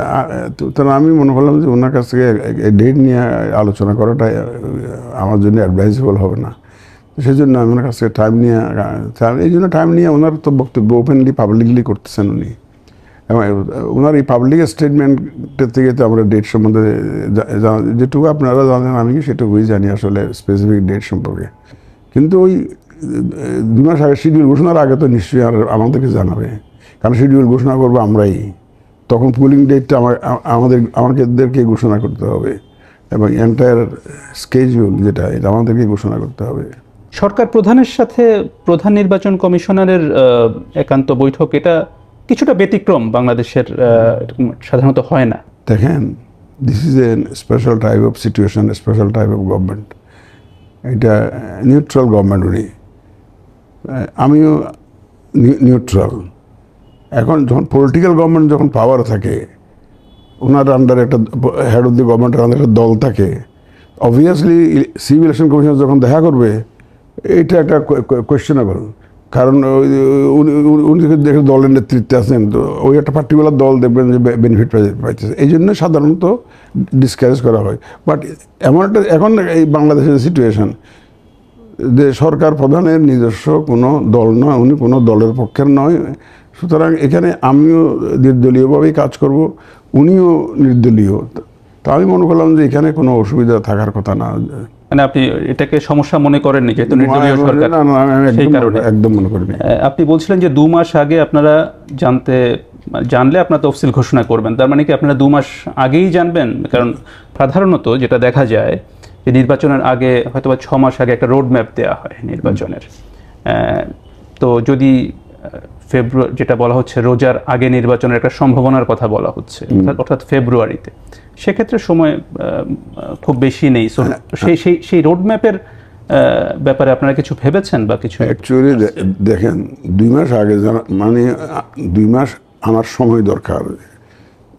তাহলে আমি মনে করলাম যে ওনার কাছ থেকে ডেট নিয়ে আলোচনা করাটা আমার জন্য অ্যাডভাইজেবল হবে না। সেই জন্য আমি ওনার কাছ থেকে টাইম নিয়ে, এই জন্য টাইম নিয়ে ওনার তো বক্তব্য ওপেনলি পাবলিকলি করতেছেন উনি, এবং ওনার এই পাবলিক স্টেটমেন্টের থেকে তো আমরা ডেট সম্বন্ধে যেটুকু আপনারা জানেন আমি কি সেটুকুই জানি আসলে স্পেসিফিক ডেট সম্পর্কে। কিন্তু ওই 2 মাস আগে শিডিউল ঘোষণার আগে তো নিশ্চয়ই আমাদেরকে জানাবে, কারণ শিডিউল ঘোষণা করবো আমরাই, তখন পুলিং ডেটটা আমাদেরকে ঘোষণা করতে হবে, এবং এন্টায়ার স্কেডিউল যেটা এটা আমাদেরকে ঘোষণা করতে হবে। সরকার প্রধানের সাথে প্রধান নির্বাচন কমিশনারের একান্ত বৈঠক, এটা কিছুটা ব্যতিক্রম, বাংলাদেশের সাধারণত হয় না। দেখেন, this is a special type of situation, special type of government. এটা নিউট্রাল গভর্নমেন্ট উনি, আমিও নিউট্রাল। এখন যখন পলিটিক্যাল গভর্নমেন্ট যখন পাওয়ার থাকে, ওনার আন্ডারে একটা হেড অফ দি গভর্নমেন্টের আন্ডারে একটা দল থাকে, অবভিয়াসলি সিভিল ইলেকশন কমিশন যখন দেখা করবে এটা একটা কোয়েশ্চেনেবল, কারণ উনি দেখে দলের নেতৃত্বে আছেন, তো ওই একটা পার্টিকুলার দল দেখবেন যে বেনিফিট পাইতেছে, এই জন্য সাধারণত ডিসকারেজ করা হয়। বাট এমন একটা এখন এই বাংলাদেশের সিচুয়েশন যে সরকার প্রধানের নিজস্ব কোনো দল নয়, উনি কোনো দলের পক্ষের নয়, সুতরাং এখানে আমিও নির্দলীয়ভাবেই কাজ করব, উনিও নির্দলীয়। তা আমি মনে করলাম যে এখানে কোনো অসুবিধা থাকার কথা না। মানে আপনি এটাকে সমস্যা মনে করেননি যেহেতু নির্দলীয় সরকার? সেই কারণে একদম মনে করিনি। আপনি বলছিলেন যে 2 মাস আগে আপনারা জানলে আপনারা তফসিল ঘোষণা করবেন, তার মানে কি আপনারা 2 মাস আগেই জানবেন? কারণ সাধারণত যেটা দেখা যায় যে নির্বাচনের আগে হয়তো 6 মাস আগে একটা রোড ম্যাপ দেওয়া হয় নির্বাচনের। তো যদি ফেব্রুয়ারি, যেটা বলা হচ্ছে রোজার আগে নির্বাচনের একটা সম্ভাবনার কথা বলা হচ্ছে, অর্থাৎ ফেব্রুয়ারিতে, সেক্ষেত্রে সময় খুব বেশি নেই। সেই রোড ম্যাপের ব্যাপারে আপনারা কিছু ভেবেছেন বা কিছু? অ্যাকচুয়ালি দেখেন, 2 মাস আগে মানে 2 মাস আমার সময় দরকার,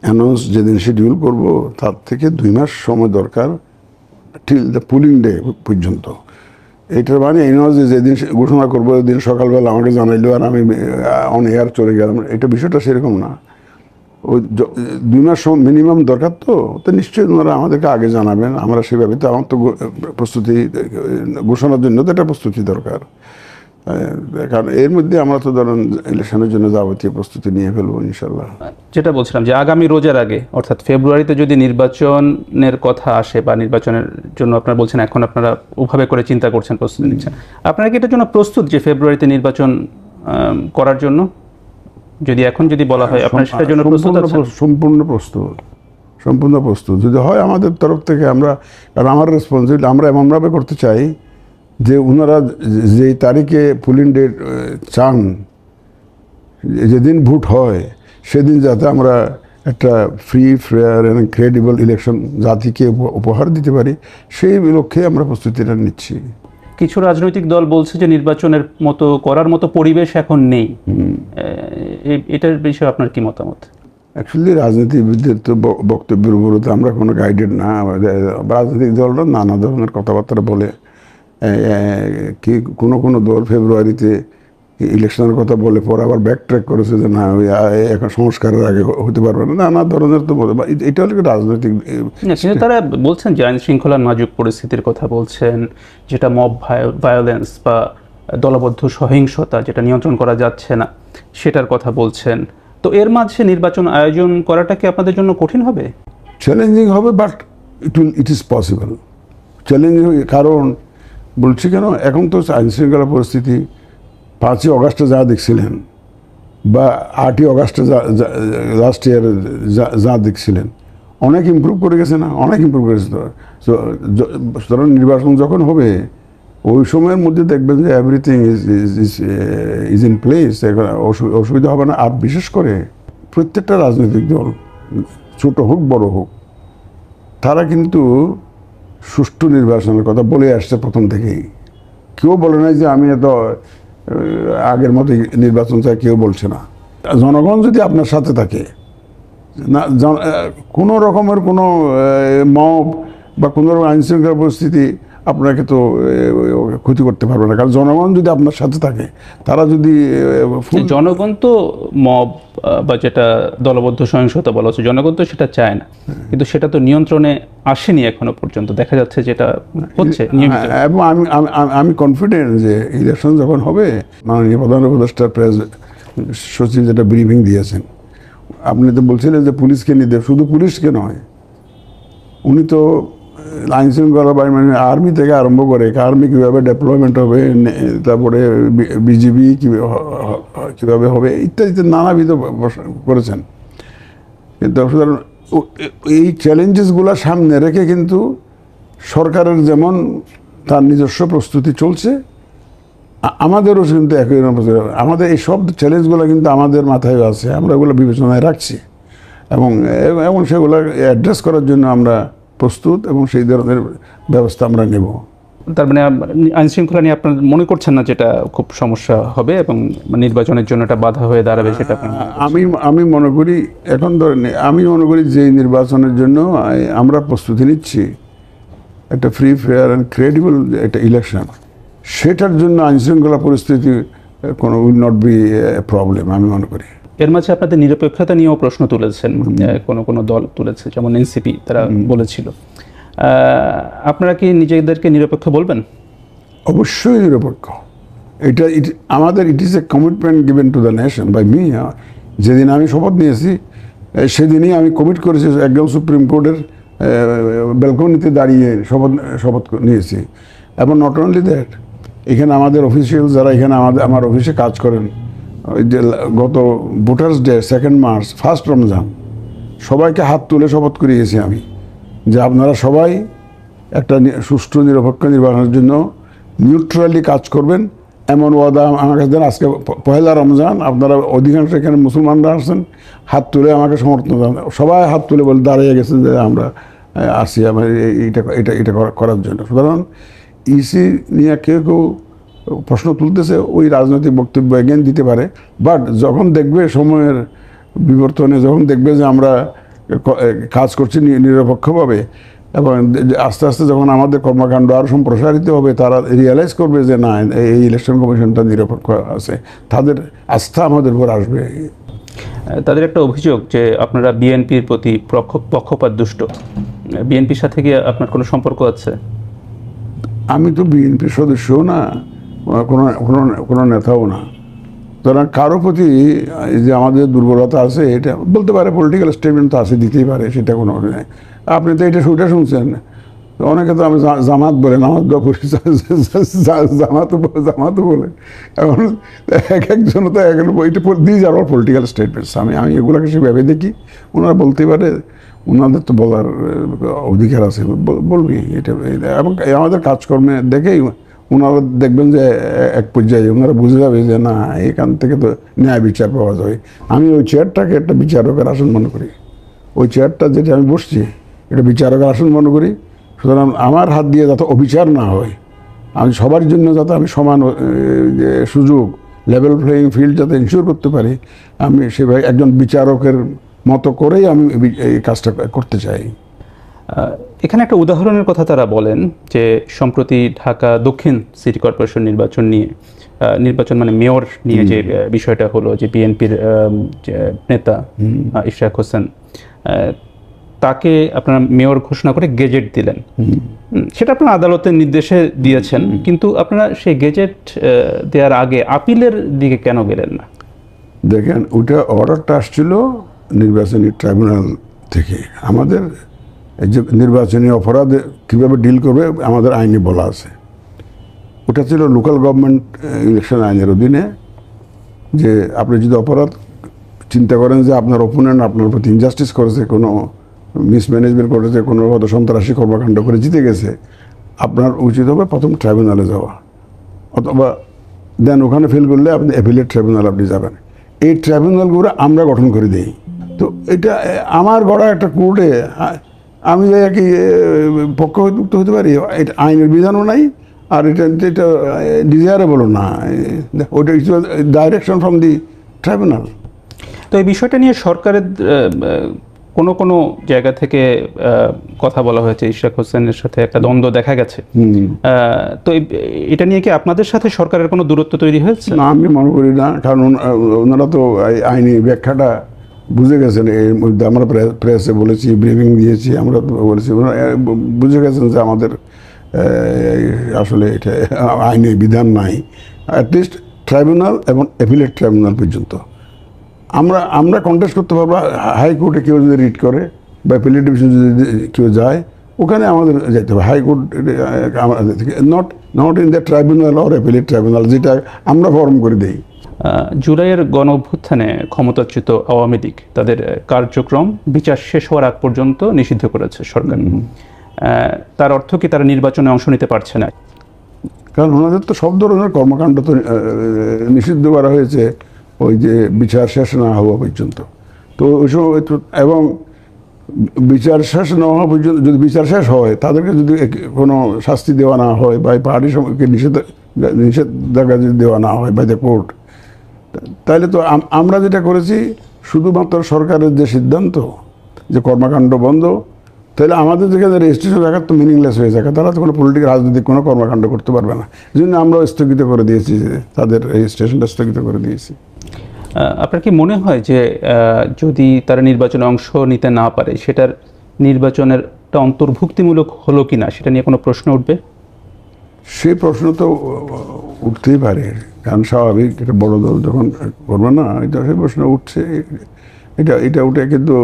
অ্যানাউন্স যেদিন শিডিউল করব তার থেকে 2 মাস সময় দরকার টিল দ্য পুলিং ডে পর্যন্ত। এইটার মানে এই নয় যে যেদিন ঘোষণা করবো ওই দিন সকালবেলা আমাকে জানাইলো আর আমি অন এয়ার চলে গেলাম, এটা বিষয়টা সেরকম না। ওই 2 মাস মিনিমাম দরকার, তো নিশ্চয়ই ওনারা আমাদেরকে আগে জানাবেন, আমরা সেভাবে তো আমার তো প্রস্তুতি ঘোষণার জন্য তো একটা প্রস্তুতি দরকার, কারণ এর মধ্যে আমরা তো ধরেন ইলেকশনের জন্য যাবতীয় প্রস্তুতি নিয়ে ফেলবো ইনশাল্লাহ। যেটা বলছিলাম যে আগামী রোজার আগে অর্থাৎ ফেব্রুয়ারিতে যদি নির্বাচনের কথা আসে বা নির্বাচনের জন্য আপনারা বলছেন এখন আপনারা ওভাবে করে চিন্তা করছেন, প্রস্তুতি নিচ্ছেন, আপনারা কি এটার জন্য প্রস্তুত যে ফেব্রুয়ারিতে নির্বাচন করার জন্য? যদি এখন যদি বলা হয় আপনারা সেটার জন্য প্রস্তুত আছেন? সম্পূর্ণ প্রস্তুত যদি হয় আমাদের তরফ থেকে। আমরা, কারণ আমার রেসপন্সিবিলিটি, আমরা এমনভাবে করতে চাই যে ওনারা যেই তারিখে পুলিং ডেট চান, যেদিন ভোট হয় সেদিন যাতে আমরা একটা free, fair and credible election জাতিকে উপহার দিতে পারি, সেই লক্ষ্যে আমরা প্রস্তুতিটা নিচ্ছি। কিছু রাজনৈতিক দল বলছে যে নির্বাচনের মতো করার মতো পরিবেশ এখন নেই, এটার বিষয়ে আপনার কি মতামত? অ্যাকচুয়ালি রাজনীতিবিদদের তো বক্তব্যের উপরে তো আমরা কোনো গাইডেড না। রাজনৈতিক দলরা নানা ধরনের কথাবার্তা বলে, কি কোনো দল ফেব্রুয়ারিতে ইলেকশনের কথা বলে পরে আবার ব্যাক ট্র্যাক করেছে যে না এখন সংস্কারের আগে হতে পারবে না, নানা ধরনের তো বলে। এটা হলো রাজনৈতিক। কিন্তু তারা বলছেন যে আইন শৃঙ্খলার নাজুক পরিস্থিতির কথা বলছেন, যেটা মব ভায়োলেন্স বা দলবদ্ধ সহিংসতা যেটা নিয়ন্ত্রণ করা যাচ্ছে না সেটার কথা বলছেন। তো এর মাঝে নির্বাচন আয়োজন করাটা কি আপনাদের জন্য কঠিন হবে? চ্যালেঞ্জিং হবে, but it is possible. Challenging কারণ বলছি কেন, এখন তো আইন শৃঙ্খলা পরিস্থিতি 5ই অগাস্টে যা দেখছিলেন বা 8ই অগাস্টে লাস্ট ইয়ার যা দেখছিলেন, অনেক ইমপ্রুভ করে গেছে না? অনেক ইমপ্রুভ করেছে। তো সুতরাং নির্বাচন যখন হবে ওই সময়ের মধ্যে দেখবেন যে এভরিথিং ইজ ইন প্লেস, অসুবিধা হবে না। আর বিশেষ করে প্রত্যেকটা রাজনৈতিক দল, ছোট হোক বড় হোক, তারা কিন্তু সুষ্ঠু নির্বাচনের কথা বলে আসছে প্রথম থেকেই। কেউ বলে নাই যে আমি এত আগের মতো নির্বাচন চাই, কেউ বলছে না। জনগণ যদি আপনার সাথে থাকে না, কোনো রকমের কোনো মব বা কোনো রকম আইনশৃঙ্খলা পরিস্থিতি আপনাকে তো ক্ষতি করতে পারবে না, কারণ জনগণ যদি আপনার সাথে থাকে, তারা যদি জনগণ তো মব বা যেটা দলবদ্ধ সহিংসতা বলা হচ্ছে, জনগণ তো সেটা চায় না, কিন্তু সেটা তো নিয়ন্ত্রণে আসেনি এখনো পর্যন্ত, দেখা যাচ্ছে যেটা হচ্ছে নিয়মিত। এবং আমি কনফিডেন্ট যে ইলেকশন যখন হবে, মাননীয় প্রধান উপদেষ্টা প্রেস সচিব যেটা ব্রিফিং দিয়েছেন, আপনি তো বলছিলেন যে পুলিশকে নির্দেশ, শুধু পুলিশকে নয়, উনি তো আইন শৃঙ্খলা বাহিনী মানে আর্মি থেকে আরম্ভ করে আর্মি কীভাবে ডেপ্লয়মেন্ট হবে, তারপরে বিজিবি কীভাবে হবে ইত্যাদি নানাবিধ করেছেন। কিন্তু সুতরাং এই চ্যালেঞ্জেসগুলো সামনে রেখে কিন্তু সরকারের যেমন তার নিজস্ব প্রস্তুতি চলছে, আমাদেরও কিন্তু একই রকম আমাদের এই সব চ্যালেঞ্জগুলো কিন্তু আমাদের মাথায় আছে, আমরা ওগুলো বিবেচনায় রাখছি এবং সেগুলো অ্যাড্রেস করার জন্য আমরা প্রস্তুত এবং সেই ধরনের ব্যবস্থা আমরা নেব। তার মানে আইন শৃঙ্খলা নিয়ে আপনার মনে করছেন না যেটা খুব সমস্যা হবে এবং নির্বাচনের জন্য এটা বাধা হয়ে দাঁড়াবে সেটা? আমি মনে করি এখন ধরেন আমি মনে করি যে নির্বাচনের জন্য আমরা প্রস্তুতি নিচ্ছি, একটা ফ্রি ফেয়ার অ্যান্ড ক্রেডিবল একটা ইলেকশন, সেটার জন্য আইন শৃঙ্খলা পরিস্থিতি কোনো উইল নট বি প্রবলেম আমি মনে করি। এর মাঝে আপনাদের নিরপেক্ষতা নিয়েও প্রশ্ন তুলেছেন, কোনো দল তুলেছে, যেমন এনসিপি তারা বলেছিল। আপনারা কি নিজেদেরকে নিরপেক্ষ বলবেন? অবশ্যই নিরপেক্ষ। এটা আমাদের it is a commitment given to the nation by me. যেদিন আমি শপথ নিয়েছি সেদিনই আমি কমিট করেছি, একদম সুপ্রিম কোর্টের ব্যালকনিতে দাঁড়িয়ে শপথ নিয়েছি। এবং নট অনলি দ্যাট, এখানে আমাদের অফিসিয়াল যারা এখানে আমার অফিসে কাজ করেন, ওই যে গত ভোটার্স ডে 2 মার্চ 1 রমজান সবাইকে হাত তুলে শপথ করিয়েছি আমি যে আপনারা সবাই একটা সুষ্ঠু নিরপেক্ষ নির্বাচনের জন্য নিউট্রালি কাজ করবেন, এমন ওয়াদা আমার কাছে দেন। আজকে 1 রমজান, আপনারা অধিকাংশ এখানে মুসলমানরা আসছেন, হাত তুলে আমাকে সমর্থন দেন, সবাই হাত তুলে বলে দাঁড়িয়ে গেছেন যে আমরা আসছি আমার এটা করার জন্য। সুতরাং ইসি নিয়ে কেউ প্রশ্ন তুলতেছে, ওই রাজনৈতিক বক্তব্য এগেন দিতে পারে, বাট যখন দেখবে সময়ের বিবর্তনে, যখন দেখবে যে আমরা কাজ করছি নিরপেক্ষভাবে এবং আস্তে আস্তে যখন আমাদের কর্মকাণ্ড আরও সম্প্রসারিত হবে, তারা রিয়েলাইজ করবে যে না, এই ইলেকশন কমিশনটা নিরপেক্ষ আছে, তাদের আস্থা আমাদের উপর আসবে। তাদের একটা অভিযোগ যে আপনারা বিএনপির প্রতি পক্ষপাতদুষ্ট। বিএনপির সাথে কি আপনার কোনো সম্পর্ক আছে? আমি তো বিএনপির সদস্যও না, কোনো নেতাও না। সুতরাং কারো প্রতি যে আমাদের দুর্বলতা আছে এটা বলতে পারে, পলিটিক্যাল স্টেটমেন্ট তো আছে, দিতেই পারে, সেটা কোনো নেই। আপনি তো এটা শুনছেন, অনেকে তো আমি জামাত বলে, জামাতও বলে। এখন একজন তো এটা দিজ আর পলিটিক্যাল স্টেটমেন্টস, আমি এগুলোকে সেভাবে দেখি। ওনারা বলতে পারে, ওনাদের তো বলার অধিকার আছে, বলবি এটা। এবং আমাদের কাজকর্মে দেখেই ওনারা দেখবেন যে এক পর্যায়ে ওনারা বুঝে যাবে যে না, এখান থেকে তো ন্যায় বিচার পাওয়া যাবে। আমি ওই চেয়ারটাকে একটা বিচারকের আসন মনে করি, ওই চেয়ারটা যেটা আমি বসছি এটা বিচারকের আসন মনে করি। সুতরাং আমার হাত দিয়ে যাতে অবিচার না হয়, আমি সবার জন্য যাতে আমি সমান সুযোগ, লেভেল প্লেয়িং ফিল্ড যাতে ইনশিওর করতে পারি, আমি সেভাবে একজন বিচারকের মতো করেই আমি এই কাজটা করতে চাই। এখানে একটা উদাহরণের কথা তারা বলেন যে সম্প্রতি ঢাকা দক্ষিণ সিটি কর্পোরেশন নির্বাচন মানে মেয়র নিয়ে যে বিষয়টা হলো, যে বিএনপির নেতা ইশরাক হোসেন, তাকে আপনারা মেয়র ঘোষণা করে গেজেট দিলেন। সেটা আপনারা আদালতের নির্দেশে দিয়েছেন, কিন্তু আপনারা সেই গেজেট দেওয়ার আগে আপিলের দিকে কেন গেলেন না? দেখেন, ওটা অর্ডারটা আসছিল নির্বাচনী ট্রাইব্যুনাল থেকে। আমাদের এই যে নির্বাচনী অপরাধ কীভাবে ডিল করবে আমাদের আইনে বলা আছে। ওটা ছিল লোকাল গভর্নমেন্ট ইলেকশন আইনের অধীনে, যে আপনি যদি অপরাধ চিন্তা করেন যে আপনার অপোনেন্ট আপনার প্রতি ইনজাস্টিস করেছে, কোনো মিসম্যানেজমেন্ট করেছে, কোনো সন্ত্রাসী কর্মকাণ্ড করে জিতে গেছে, আপনার উচিত হবে প্রথম ট্রাইব্যুনালে যাওয়া, অথবা দেন ওখানে ফেল করলে আপনি অ্যাপিলেট ট্রাইব্যুনাল আপনি যাবেন। এই ট্রাইব্যুনালগুলো আমরা গঠন করে দিই। তো এটা আমার গড়া একটা কোর্টে আমি কি পক্ষভুক্ত হতে পারি? এটা আইনের বিধানও নাই, আর এটা ডিজায়ারেবলও না। ওটা ডাইরেকশন ফ্রম দি ট্রাইব্যুনাল। তো এই বিষয়টা নিয়ে সরকারের কোনো কোনো জায়গা থেকে কথা বলা হয়েছে ইশরাক হোসেনের সাথে একটা দ্বন্দ্ব দেখা গেছে। তো এটা নিয়ে কি আপনাদের সাথে সরকারের কোনো দূরত্ব তৈরি হয়েছে? না, আমি মনে করি না, কারণ ওনারা তো আইনি ব্যাখ্যাটা বুঝে গেছেন। এর মধ্যে আমরা প্রেসে বলেছি, ব্রিফিং দিয়েছি, আমরা বলেছি, বুঝে গেছেন যে আমাদের আসলে এটা আইনি বিধান নাই, অ্যাটলিস্ট ট্রাইব্যুনাল এবং অ্যাপিলেট ট্রাইব্যুনাল পর্যন্ত। আমরা কন্টেস্ট করতে পারবো। হাইকোর্টে কেউ যদি রিট করে বা অ্যাপিলেট ডিভিশন যদি কেউ যায়, ওখানে আমাদের যেতে হবে। High court not in the tribunal or appellate tribunal, যেটা আমরা ফর্ম করে দিই। জুলাইয়ের গণ অভ্যুত্থানে ক্ষমতাচ্যুত আওয়ামী লীগ তাদের কার্যক্রম বিচার শেষ হওয়ার আগ পর্যন্ত নিষিদ্ধ করেছে সরকার। তার অর্থ কি তারা নির্বাচনে অংশ নিতে পারছে না? কারণ ওনাদের তো সব ধরনের কর্মকাণ্ড তো নিষিদ্ধ করা হয়েছে ওই যে বিচার শেষ না হওয়া পর্যন্ত। তো ওই সময় এবং বিচার শেষ না হওয়া পর্যন্ত, যদি বিচার শেষ হয় তাদেরকে যদি কোনো শাস্তি দেওয়া না হয় বা পার্টি সমূহকে নিষেধাজ্ঞা যদি দেওয়া না হয় বাই দ্য কোর্ট, তাহলে তো আমরা যেটা করেছি শুধুমাত্র সরকারের যে সিদ্ধান্ত যে কর্মকাণ্ড বন্ধ, তাহলে আমাদের যেখানে রেজিস্ট্রেশন রাখার তো মিনিংলেস হয়ে যায়, তারা তো কোনো পলিটিক্যাল রাজনৈতিক কোনো কর্মকাণ্ড করতে পারবে না। এই জন্য আমরাও স্থগিত করে দিয়েছি, তাদের রেজিস্ট্রেশনটা স্থগিত করে দিয়েছি। আপনার কি মনে হয় যে যদি তারা নির্বাচনে অংশ নিতে না পারে, সেটার নির্বাচনের অন্তর্ভুক্তিমূলক হলো কিনা সেটা নিয়ে কোনো প্রশ্ন উঠবে? সেই প্রশ্ন তো উঠতেই পারে, কারণ স্বাভাবিক, এটা বড় দল যখন করবে না, এটা সেই প্রশ্ন উঠছে, এটা উঠে। কিন্তু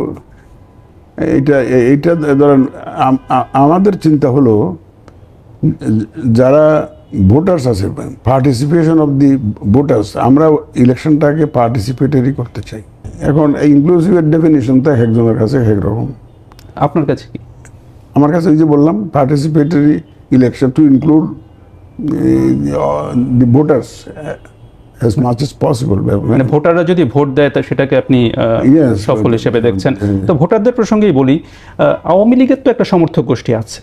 এইটা ধরেন আমাদের চিন্তা হলো যারা ভোটার্স আছে, পার্টিসিপেশন অফ দি ভোটার্স, আমরা ইলেকশনটাকে পার্টিসিপেটরি করতে চাই। এখন এই ইনক্লুসিভের ডেফিনিশন তো একজনের কাছে এক রকম। আপনার কাছে কি? আমার কাছে ওই যে বললাম, participatory election to include the voters as much as possible. মানে ভোটাররা যদি ভোট দেয় তা সেটাকে আপনি সফল হিসেবে দেখছেন। তো ভোটারদের প্রসঙ্গেই বলি, আওয়ামী লীগের তো একটা সমর্থক গোষ্ঠী আছে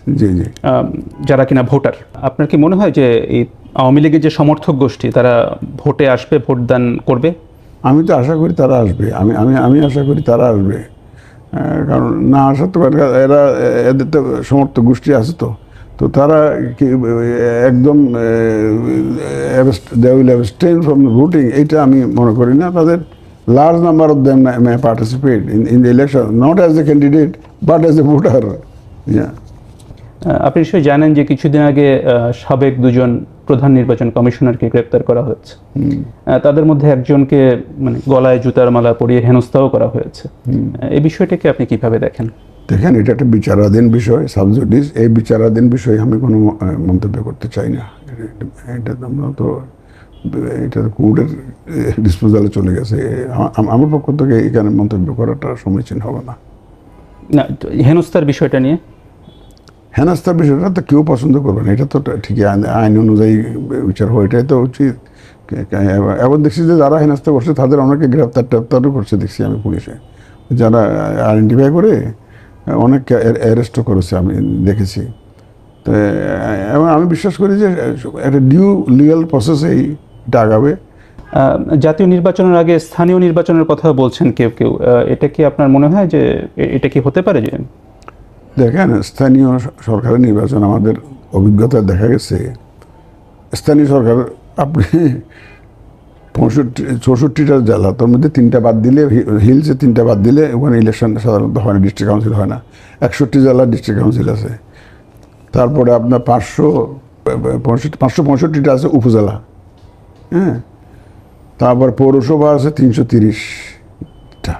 যারা কিনা ভোটার। আপনার কি মনে হয় যে এই আওয়ামী লীগের যে সমর্থক গোষ্ঠী তারা ভোটে আসবে, ভোটদান করবে? আমি তো আশা করি তারা আসবে, আমি আশা করি তারা আসবে, কারণ না আসার তো এদের তো সমর্থক গোষ্ঠী আছে, তো তারা একদম they will abstain from voting, এইটা আমি মনে করি না। তাদের large number of them may participate in the election, not as a candidate but as a voter. আপনি নিশ্চয়ই জানেন যে কিছুদিন আগে সাবেক দুজন প্রধান নির্বাচন কমিশনারকে গ্রেপ্তার করা হয়েছে। তাদের মধ্যে একজনকে মানে গলায় জুতার মালা পরিয়ে হেনস্থাও করা হয়েছে। এই বিষয়টাকে আপনি কিভাবে দেখেন? দেখেন, এটা একটা বিচারাধীন বিষয়, সাবজুডিস। এই বিচারাধীন বিষয়ে আমি কোনো মন্তব্য করতে চাই না। আমরা তো এটা কোর্টের ডিসপোজালে চলে গেছে। আমার পক্ষ থেকে এখানে মন্তব্য করাটা সমীচীন হবে না। হেনস্থার বিষয়টা নিয়ে, হেনস্থার বিষয়টা তো কেউ পছন্দ করবে না, এটা তো ঠিকই আইন অনুযায়ী বিচার হয়, এটাই তো উচিত। এবার দেখছি যে যারা হেনস্থা করছে তাদের অনেকে গ্রেপ্তারও করছে, দেখছি আমি পুলিশে, যারা আইডেন্টিফাই করে অনেককে অ্যারেস্টও করেছে, আমি দেখেছি। তো এবং আমি বিশ্বাস করি যে একটা ডিউ লিগাল প্রসেসেই এটা আগাবে। জাতীয় নির্বাচনের আগে স্থানীয় নির্বাচনের কথা বলছেন কেউ কেউ, এটা কি আপনার মনে হয় যে এটা কি হতে পারে? যে দেখেন, স্থানীয় সরকারের নির্বাচন আমাদের অভিজ্ঞতায় দেখা গেছে, স্থানীয় সরকার আপনি 64টা জেলা, তার মধ্যে 3টা বাদ দিলে, হিলসে 3টা বাদ দিলে ওখানে ইলেকশন সাধারণত হয় না, ডিস্ট্রিক্ট কাউন্সিল হয় না। 61টি জেলার ডিস্ট্রিক্ট কাউন্সিল আছে। তারপরে আপনার 565টা আছে উপজেলা, হ্যাঁ। তারপর পৌরসভা আছে 330টা,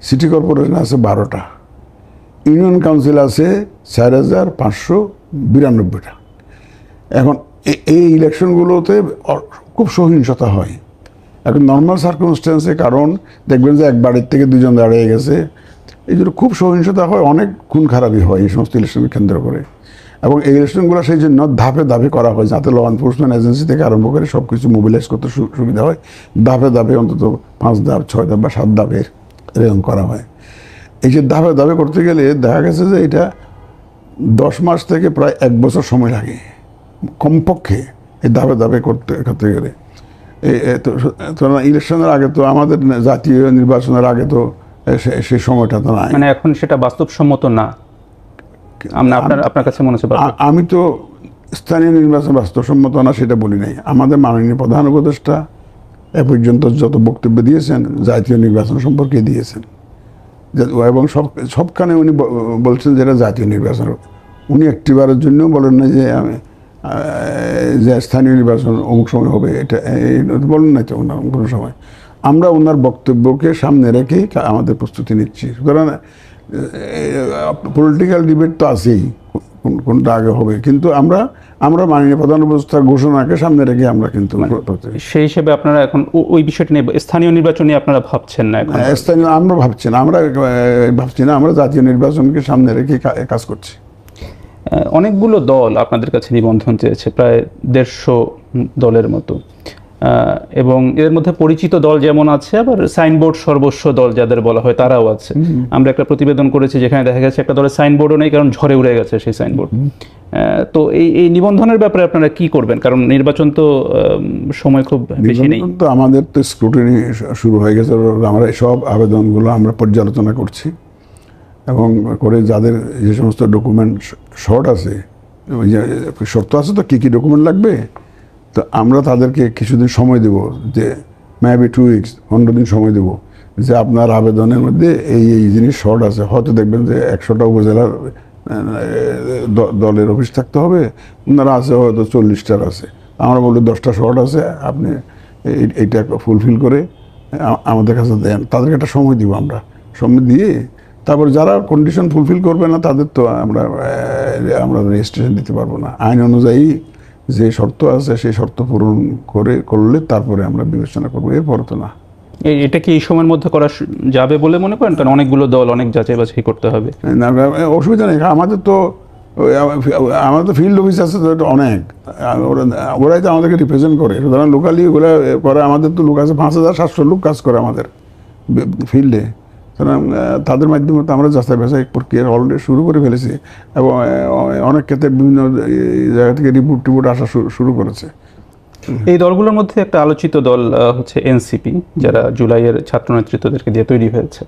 সিটি কর্পোরেশন আছে 12টা, ইউনিয়ন কাউন্সিল আছে 4592টা। এখন এই ইলেকশনগুলোতে খুব সহিংসতা হয় এখন নর্মাল সার্কামস্টেন্সে, কারণ দেখবেন যে এক বাড়ির থেকে 2জন দাঁড়িয়ে গেছে, এই জন্য খুব সহিংসতা হয়, অনেক খুন খারাপি হয় এই সমস্ত ইলেকশনকে কেন্দ্র করে। এবং এই ইলেকশনগুলো সেই জন্য ধাপে ধাপে করা হয়, যাতে ল এনফোর্সমেন্ট এজেন্সি থেকে আরম্ভ করে সব কিছু মোবিলাইজ করতে সুবিধা হয়। ধাপে ধাপে অন্তত 5 ধাপ, 6 ধাপ বা 7 ধাপের এরকম করা হয়। এই যে ধাপে ধাপে করতে গেলে দেখা গেছে যে এটা 10 মাস থেকে প্রায় 1 বছর সময় লাগে কমপক্ষে এই ধাপে ধাপে করতে গেলে। ইলেকশনের আগে তো আমাদের জাতীয় নির্বাচনের আগে তো সেই সময়টা তো নাই। মানে এখন সেটা বাস্তবসম্মত না, আপনার কাছে মনে হচ্ছে? আমি তো স্থানীয় নির্বাচন বাস্তবসম্মত না সেটা বলি নাই। আমাদের মাননীয় প্রধান উপদেষ্টা এ পর্যন্ত যত বক্তব্য দিয়েছেন জাতীয় নির্বাচন সম্পর্কে দিয়েছেন, এবং সবখানে উনি বলছেন যেটা জাতীয় নির্বাচন। উনি একটিবারের জন্য বলেন না যে আমি যে স্থানীয় নির্বাচন অমুক সময় হবে, এটা বলেন না তো ওনার কোনো সময়। আমরা ওনার বক্তব্যকে সামনে রেখেই আমাদের প্রস্তুতি নিচ্ছি। সুতরাং পলিটিক্যাল ডিবেট তো আছেই, কোনটা আগে হবে, কিন্তু আমরা মাননীয় প্রধান উপদেষ্টার ঘোষণাকে সামনে রেখে আমরা কিন্তু সেই হিসেবে আপনারা এখন ওই বিষয়টি নিয়ে স্থানীয় নির্বাচন নিয়ে আপনারা ভাবছেন না? এখন স্থানীয় আমরা ভাবছি না, আমরা জাতীয় নির্বাচনকে সামনে রেখে কাজ করছি। অনেকগুলো দল আপনাদের কাছে নিবন্ধন চেয়েছে, প্রায় 150 দলের মতো, এবং এর মধ্যে পরিচিত দল যেমন আছে, আবার সাইনবোর্ড সর্বস্ব দল যাদের বলা হয় তারাও আছে। আমরা একটা প্রতিবেদন করেছি যেখানে দেখা গেছে একটা দলের সাইনবোর্ডও নেই, কারণ ঝড়ে উড়ে গেছে সেই সাইনবোর্ড। তো এই নিবন্ধনের ব্যাপারে আপনারা কি করবেন? কারণ নির্বাচন তো সময় খুব বেশি নেই। তো আমাদের তো স্ক্রুটিনি শুরু হয়ে গেছে, আমরা সব আবেদনগুলো আমরা পর্যালোচনা করছি, এবং করে যাদের যে সমস্ত ডকুমেন্ট শর্ট আছে, শর্ত আছে তো কী কী ডকুমেন্ট লাগবে, তো আমরা তাদেরকে কিছুদিন সময় দেব, যে মেবি 2 উইকস 15 দিন সময় দেব, যে আপনার আবেদনের মধ্যে এই জিনিস শর্ট আছে। হয়তো দেখবেন যে 100টা উপজেলার দলের অফিস থাকতে হবে, ওনারা আছে হয়তো 40টার আছে। আমরা বলি 10টা শর্ট আছে, আপনি এইটা ফুলফিল করে আমাদের কাছে দেন। তাদেরকে একটা সময় দিব, আমরা সময় দিয়ে তারপর যারা কন্ডিশন ফুলফিল করবে না তাদের তো আমরা রেজিস্ট্রেশন দিতে পারবো না। আইন অনুযায়ী যে শর্ত আছে সেই শর্ত পূরণ করলে তারপরে আমরা বিবেচনা করবো, এরপর তো না। এটা কি এই সময়ের মধ্যে করা যাবে বলে মনে করেন? কারণ অনেকগুলো দল, অনেক যাচাই বাছাই করতে হবে। না, অসুবিধা নেই। আমাদের তো ফিল্ড অফিস আছে তো অনেক, ওরাই তো আমাদেরকে রিপ্রেজেন্ট করে। সুতরাং লোকালি ওগুলো করে। আমাদের তো লোক আছে 5700 লোক কাজ করে আমাদের ফিল্ডে। সুতরাং তাদের মাধ্যমে তো আমরা যাচাই বাছাই প্রক্রিয়া অলরেডি শুরু করে ফেলেছি, এবং অনেক ক্ষেত্রে বিভিন্ন জায়গা থেকে রিপোর্ট আসা শুরু করেছে। এই দলগুলোর মধ্যে একটা আলোচিত দল হচ্ছে এনসিপি, যারা জুলাইয়ের ছাত্র নেতৃত্বদেরকে দিয়ে তৈরি হয়েছে।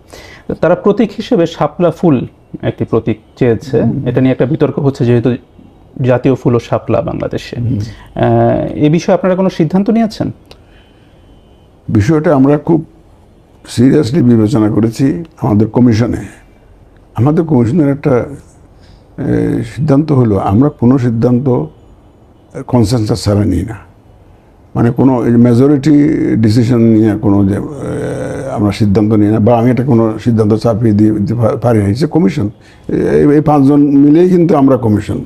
তারা প্রতীক হিসেবে শাপলা ফুল একটি প্রতীক চেয়েছে। এটা নিয়ে একটা বিতর্ক হচ্ছে, যেহেতু জাতীয় ফুলও শাপলা বাংলাদেশে। এই বিষয়ে আপনারা কোনো সিদ্ধান্ত নিয়েছেন? বিষয়টা আমরা খুব সিরিয়াসলি বিবেচনা করেছি আমাদের কমিশনের একটা সিদ্ধান্ত হলো, আমরা কোনো সিদ্ধান্ত কনসেনসাস ছাড়া নিই না। মানে কোনো মেজরিটি ডিসিশন নিয়ে কোনো যে আমরা সিদ্ধান্ত নিই না, বা আমি এটা কোনো সিদ্ধান্ত চাপিয়ে দিতে পারি না। যে কমিশন, এই 5 জন মিলেই কিন্তু আমরা কমিশন।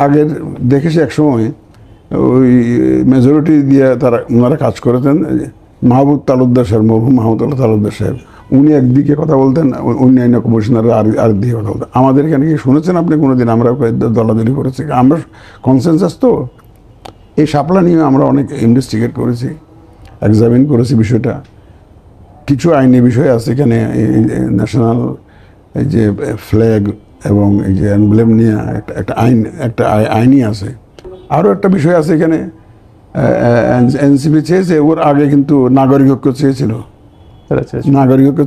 আগের দেখেছি একসময় ওই মেজরিটি দিয়ে ওনারা কাজ করেছেন। মাহবুব তালুকদার সাহেব, মরহুম মাহবুব তালুকদার সাহেব, উনি একদিকে কথা বলতেন, অন্যান্য কমিশনাররা আরেকদিকে কথা বলতেন। আমাদের এখানে কি শুনেছেন আপনি কোনোদিন আমরা দলাদলি করেছি? আমরা কনসেনসাস তো। এই শাপলা নিয়ে আমরা অনেক ইনভেস্টিগেট করেছি, এক্সামিন করেছি বিষয়টা। কিছু আইনি বিষয় আছে এখানে, ন্যাশনাল এই যে ফ্ল্যাগ এবং এই যে এমব্লেম নিয়ে একটা আইনই আছে। আরও একটা বিষয় আছে এখানে, এনসিপি চেয়েছে, ওর আগে কিন্তু নাগরিকত্ব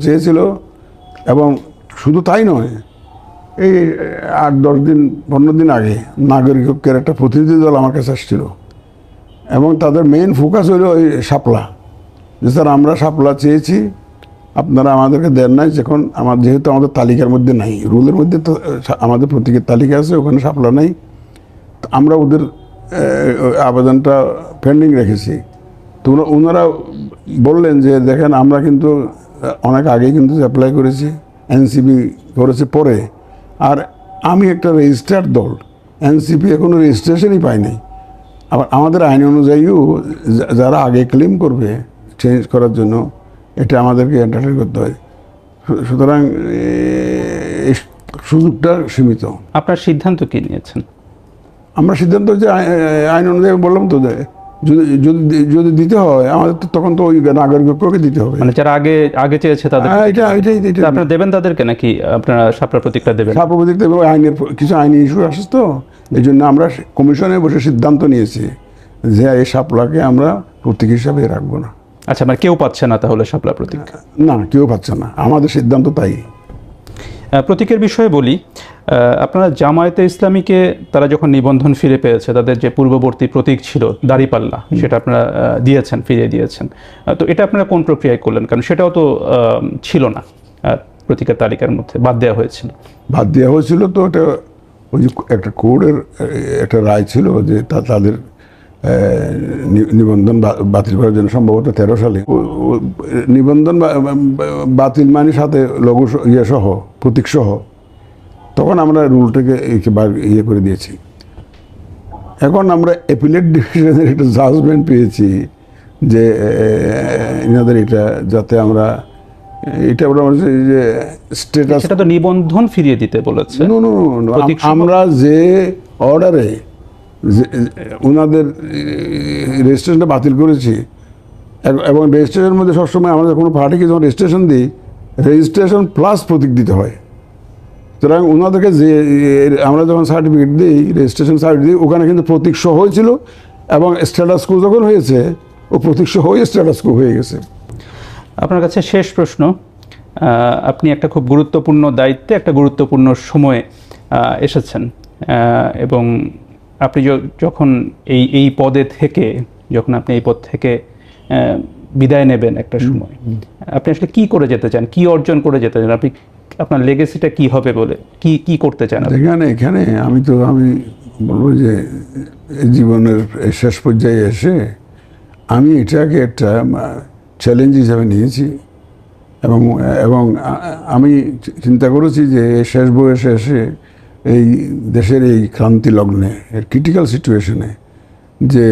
চেয়েছিল, এবং শুধু তাই নয়, এই 8-10 দিন 15 দিন আগে নাগরিকত্বের একটা প্রতিনিধি দল আমার কাছে আসছিল, এবং তাদের মেইন ফোকাস হলো ওই শাপলা, যে স্যার আমরা শাপলা চেয়েছি, আপনারা আমাদেরকে দেন নাই। যখন যেহেতু আমাদের তালিকার মধ্যে নাই, রুলের মধ্যে তো আমাদের প্রতীকের তালিকা আছে, ওখানে শাপলা নাই, আমরা ওদের আবেদনটা পেন্ডিং রেখেছি। তো ওনারা বললেন যে দেখেন, আমরা কিন্তু অনেক আগে কিন্তু অ্যাপ্লাই করেছি, এনসিপি করেছে পরে, আর আমি একটা রেজিস্টার্ড দল, এনসিপি এখনও রেজিস্ট্রেশনই পায়নি। আবার আমাদের আইন অনুযায়ীও যারা আগে ক্লেম করবে চেঞ্জ করার জন্য, এটা আমাদেরকে এন্টারটেন করতে হয়। সুতরাং এই সুযোগটা সীমিত। আপনার সিদ্ধান্ত কি নিয়েছেন? আমরা সিদ্ধান্ত যে আইন অনুযায়ী বললাম তো, যদি দিতে হয় আমাদের তো তখন তো ওই নাগরিককে দিতে হবে। মানে যারা আগে চেয়েছে তাদের আপনারা দেবেন তাদেরকে, নাকি আপনারা শাপলা প্রতীকটা দেবেন? শাপলা প্রতীক দেবেন। আইনের কিছু আইনি ইস্যু আসে তো, এই জন্য আমরা কমিশনে বসে সিদ্ধান্ত নিয়েছি যে এই শাপলাকে আমরা প্রতীক হিসাবে রাখবো না। আচ্ছা, মানে কেউ পাচ্ছে না তাহলে শাপলা প্রতীক? না, কেউ পাচ্ছে না, আমাদের সিদ্ধান্ত তাই। প্রতীকের বিষয়ে বলি, আপনারা জামায়াতে ইসলামীকে তারা যখন নিবন্ধন ফিরে পেয়েছে, তাদের যে পূর্ববর্তী প্রতীক ছিল দাড়িপাল্লা, সেটা আপনারা দিয়েছেন, ফিরিয়ে দিয়েছেন। তো এটা আপনারা কোন প্রক্রিয়ায় করলেন? কারণ সেটাও তো ছিল না প্রতীকের তালিকার মধ্যে, বাদ দেওয়া হয়েছিল। বাদ দেওয়া হয়েছিল তো ওটা ওই যে একটা কোর্টের একটা রায় ছিল যে তাদের নিবন্ধন বাতিল করার জন্য, সম্ভবত 13 সালে নিবন্ধন বাতিল মানে সাথে লঘু ইয়ে সহ প্রতীক সহ, তখন আমরা রুলটাকে ইয়ে করে দিয়েছি। এখন আমরা অ্যাপিলেট ডিভিশনের একটা জাজমেন্ট পেয়েছি যে এনাদের এটা যাতে আমরা এটা যে স্ট্যাটাস, সেটা তো নিবন্ধন ফিরিয়ে দিতে বলেছে। আমরা যে অর্ডারে ওনাদের রেজিস্ট্রেশনটা বাতিল করেছি, এবং রেজিস্ট্রেশনের মধ্যে সবসময় আমাদের কোনো পার্টিকে যখন রেজিস্ট্রেশন দিই, রেজিস্ট্রেশন প্লাস প্রতীক দিতে হয়। সুতরাং ওনাদেরকে যে আমরা যখন সার্টিফিকেট দিই, রেজিস্ট্রেশন সার্টিফিকেট দিই, ওখানে কিন্তু প্রতীক সহ হয়েছিল, এবং স্ট্যাটাস কো যখন হয়েছে ও প্রতীক সহ স্ট্যাটাস কো হয়ে গেছে। আপনার কাছে শেষ প্রশ্ন, আপনি একটা খুব গুরুত্বপূর্ণ দায়িত্বে, একটা গুরুত্বপূর্ণ সময়ে এসেছেন, এবং আপনি যখন এই পদে থেকে, যখন আপনি এই পদ থেকে বিদায় নেবেন একটা সময়, আপনি আসলে কি করে যেতে চান, কি অর্জন করে যেতে চান, আপনি আপনার লেগেসিটা কি হবে বলে কি করতে চান? এখানে আমি বলবো যে জীবনের শেষ পর্যায়ে এসে আমি এটাকে একটা চ্যালেঞ্জ হিসাবে নিয়েছি, এবং আমি চিন্তা করেছি যে শেষ বয়সে এসে এই দেশের এই ক্রান্তি লগ্নে, এর ক্রিটিক্যাল সিচুয়েশনে, যে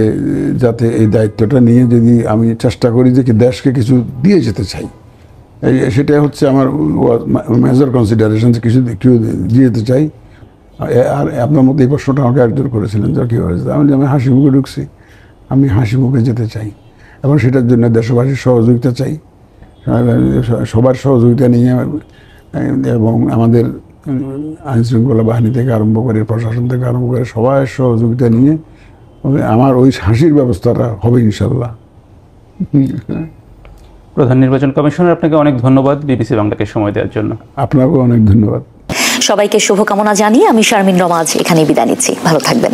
যাতে এই দায়িত্বটা নিয়ে যদি আমি চেষ্টা করি যে দেশকে কিছু দিয়ে যেতে চাই, সেটা হচ্ছে আমার মেজর কনসিডারেশন, কিছু দিয়ে যেতে চাই। আর আপনার মতো এই প্রশ্নটা আমাকে একজন করেছিলেন যে কী হয়েছে, আমি হাসি মুখে ঢুকছি, আমি হাসি মুখে যেতে চাই, এবং সেটার জন্য দেশবাসীর সহযোগিতা চাই, সবার সহযোগিতা নিয়ে, এবং আমাদের আইনশৃঙ্খলা বাহিনী থেকে আরম্ভ করে, প্রশাসন থেকে আরম্ভ করে সবার সহযোগিতা নিয়ে আমার ওই হাসির ব্যবস্থাটা হবে ইনশাল্লাহ। প্রধান নির্বাচন কমিশনার, আপনাকে অনেক ধন্যবাদ বিবিসি বাংলাকে সময় দেওয়ার জন্য। আপনাকেও অনেক ধন্যবাদ। সবাইকে শুভকামনা জানিয়ে আমি শারমিন রমা আজ এখানেই বিদায় নিচ্ছি। ভালো থাকবেন।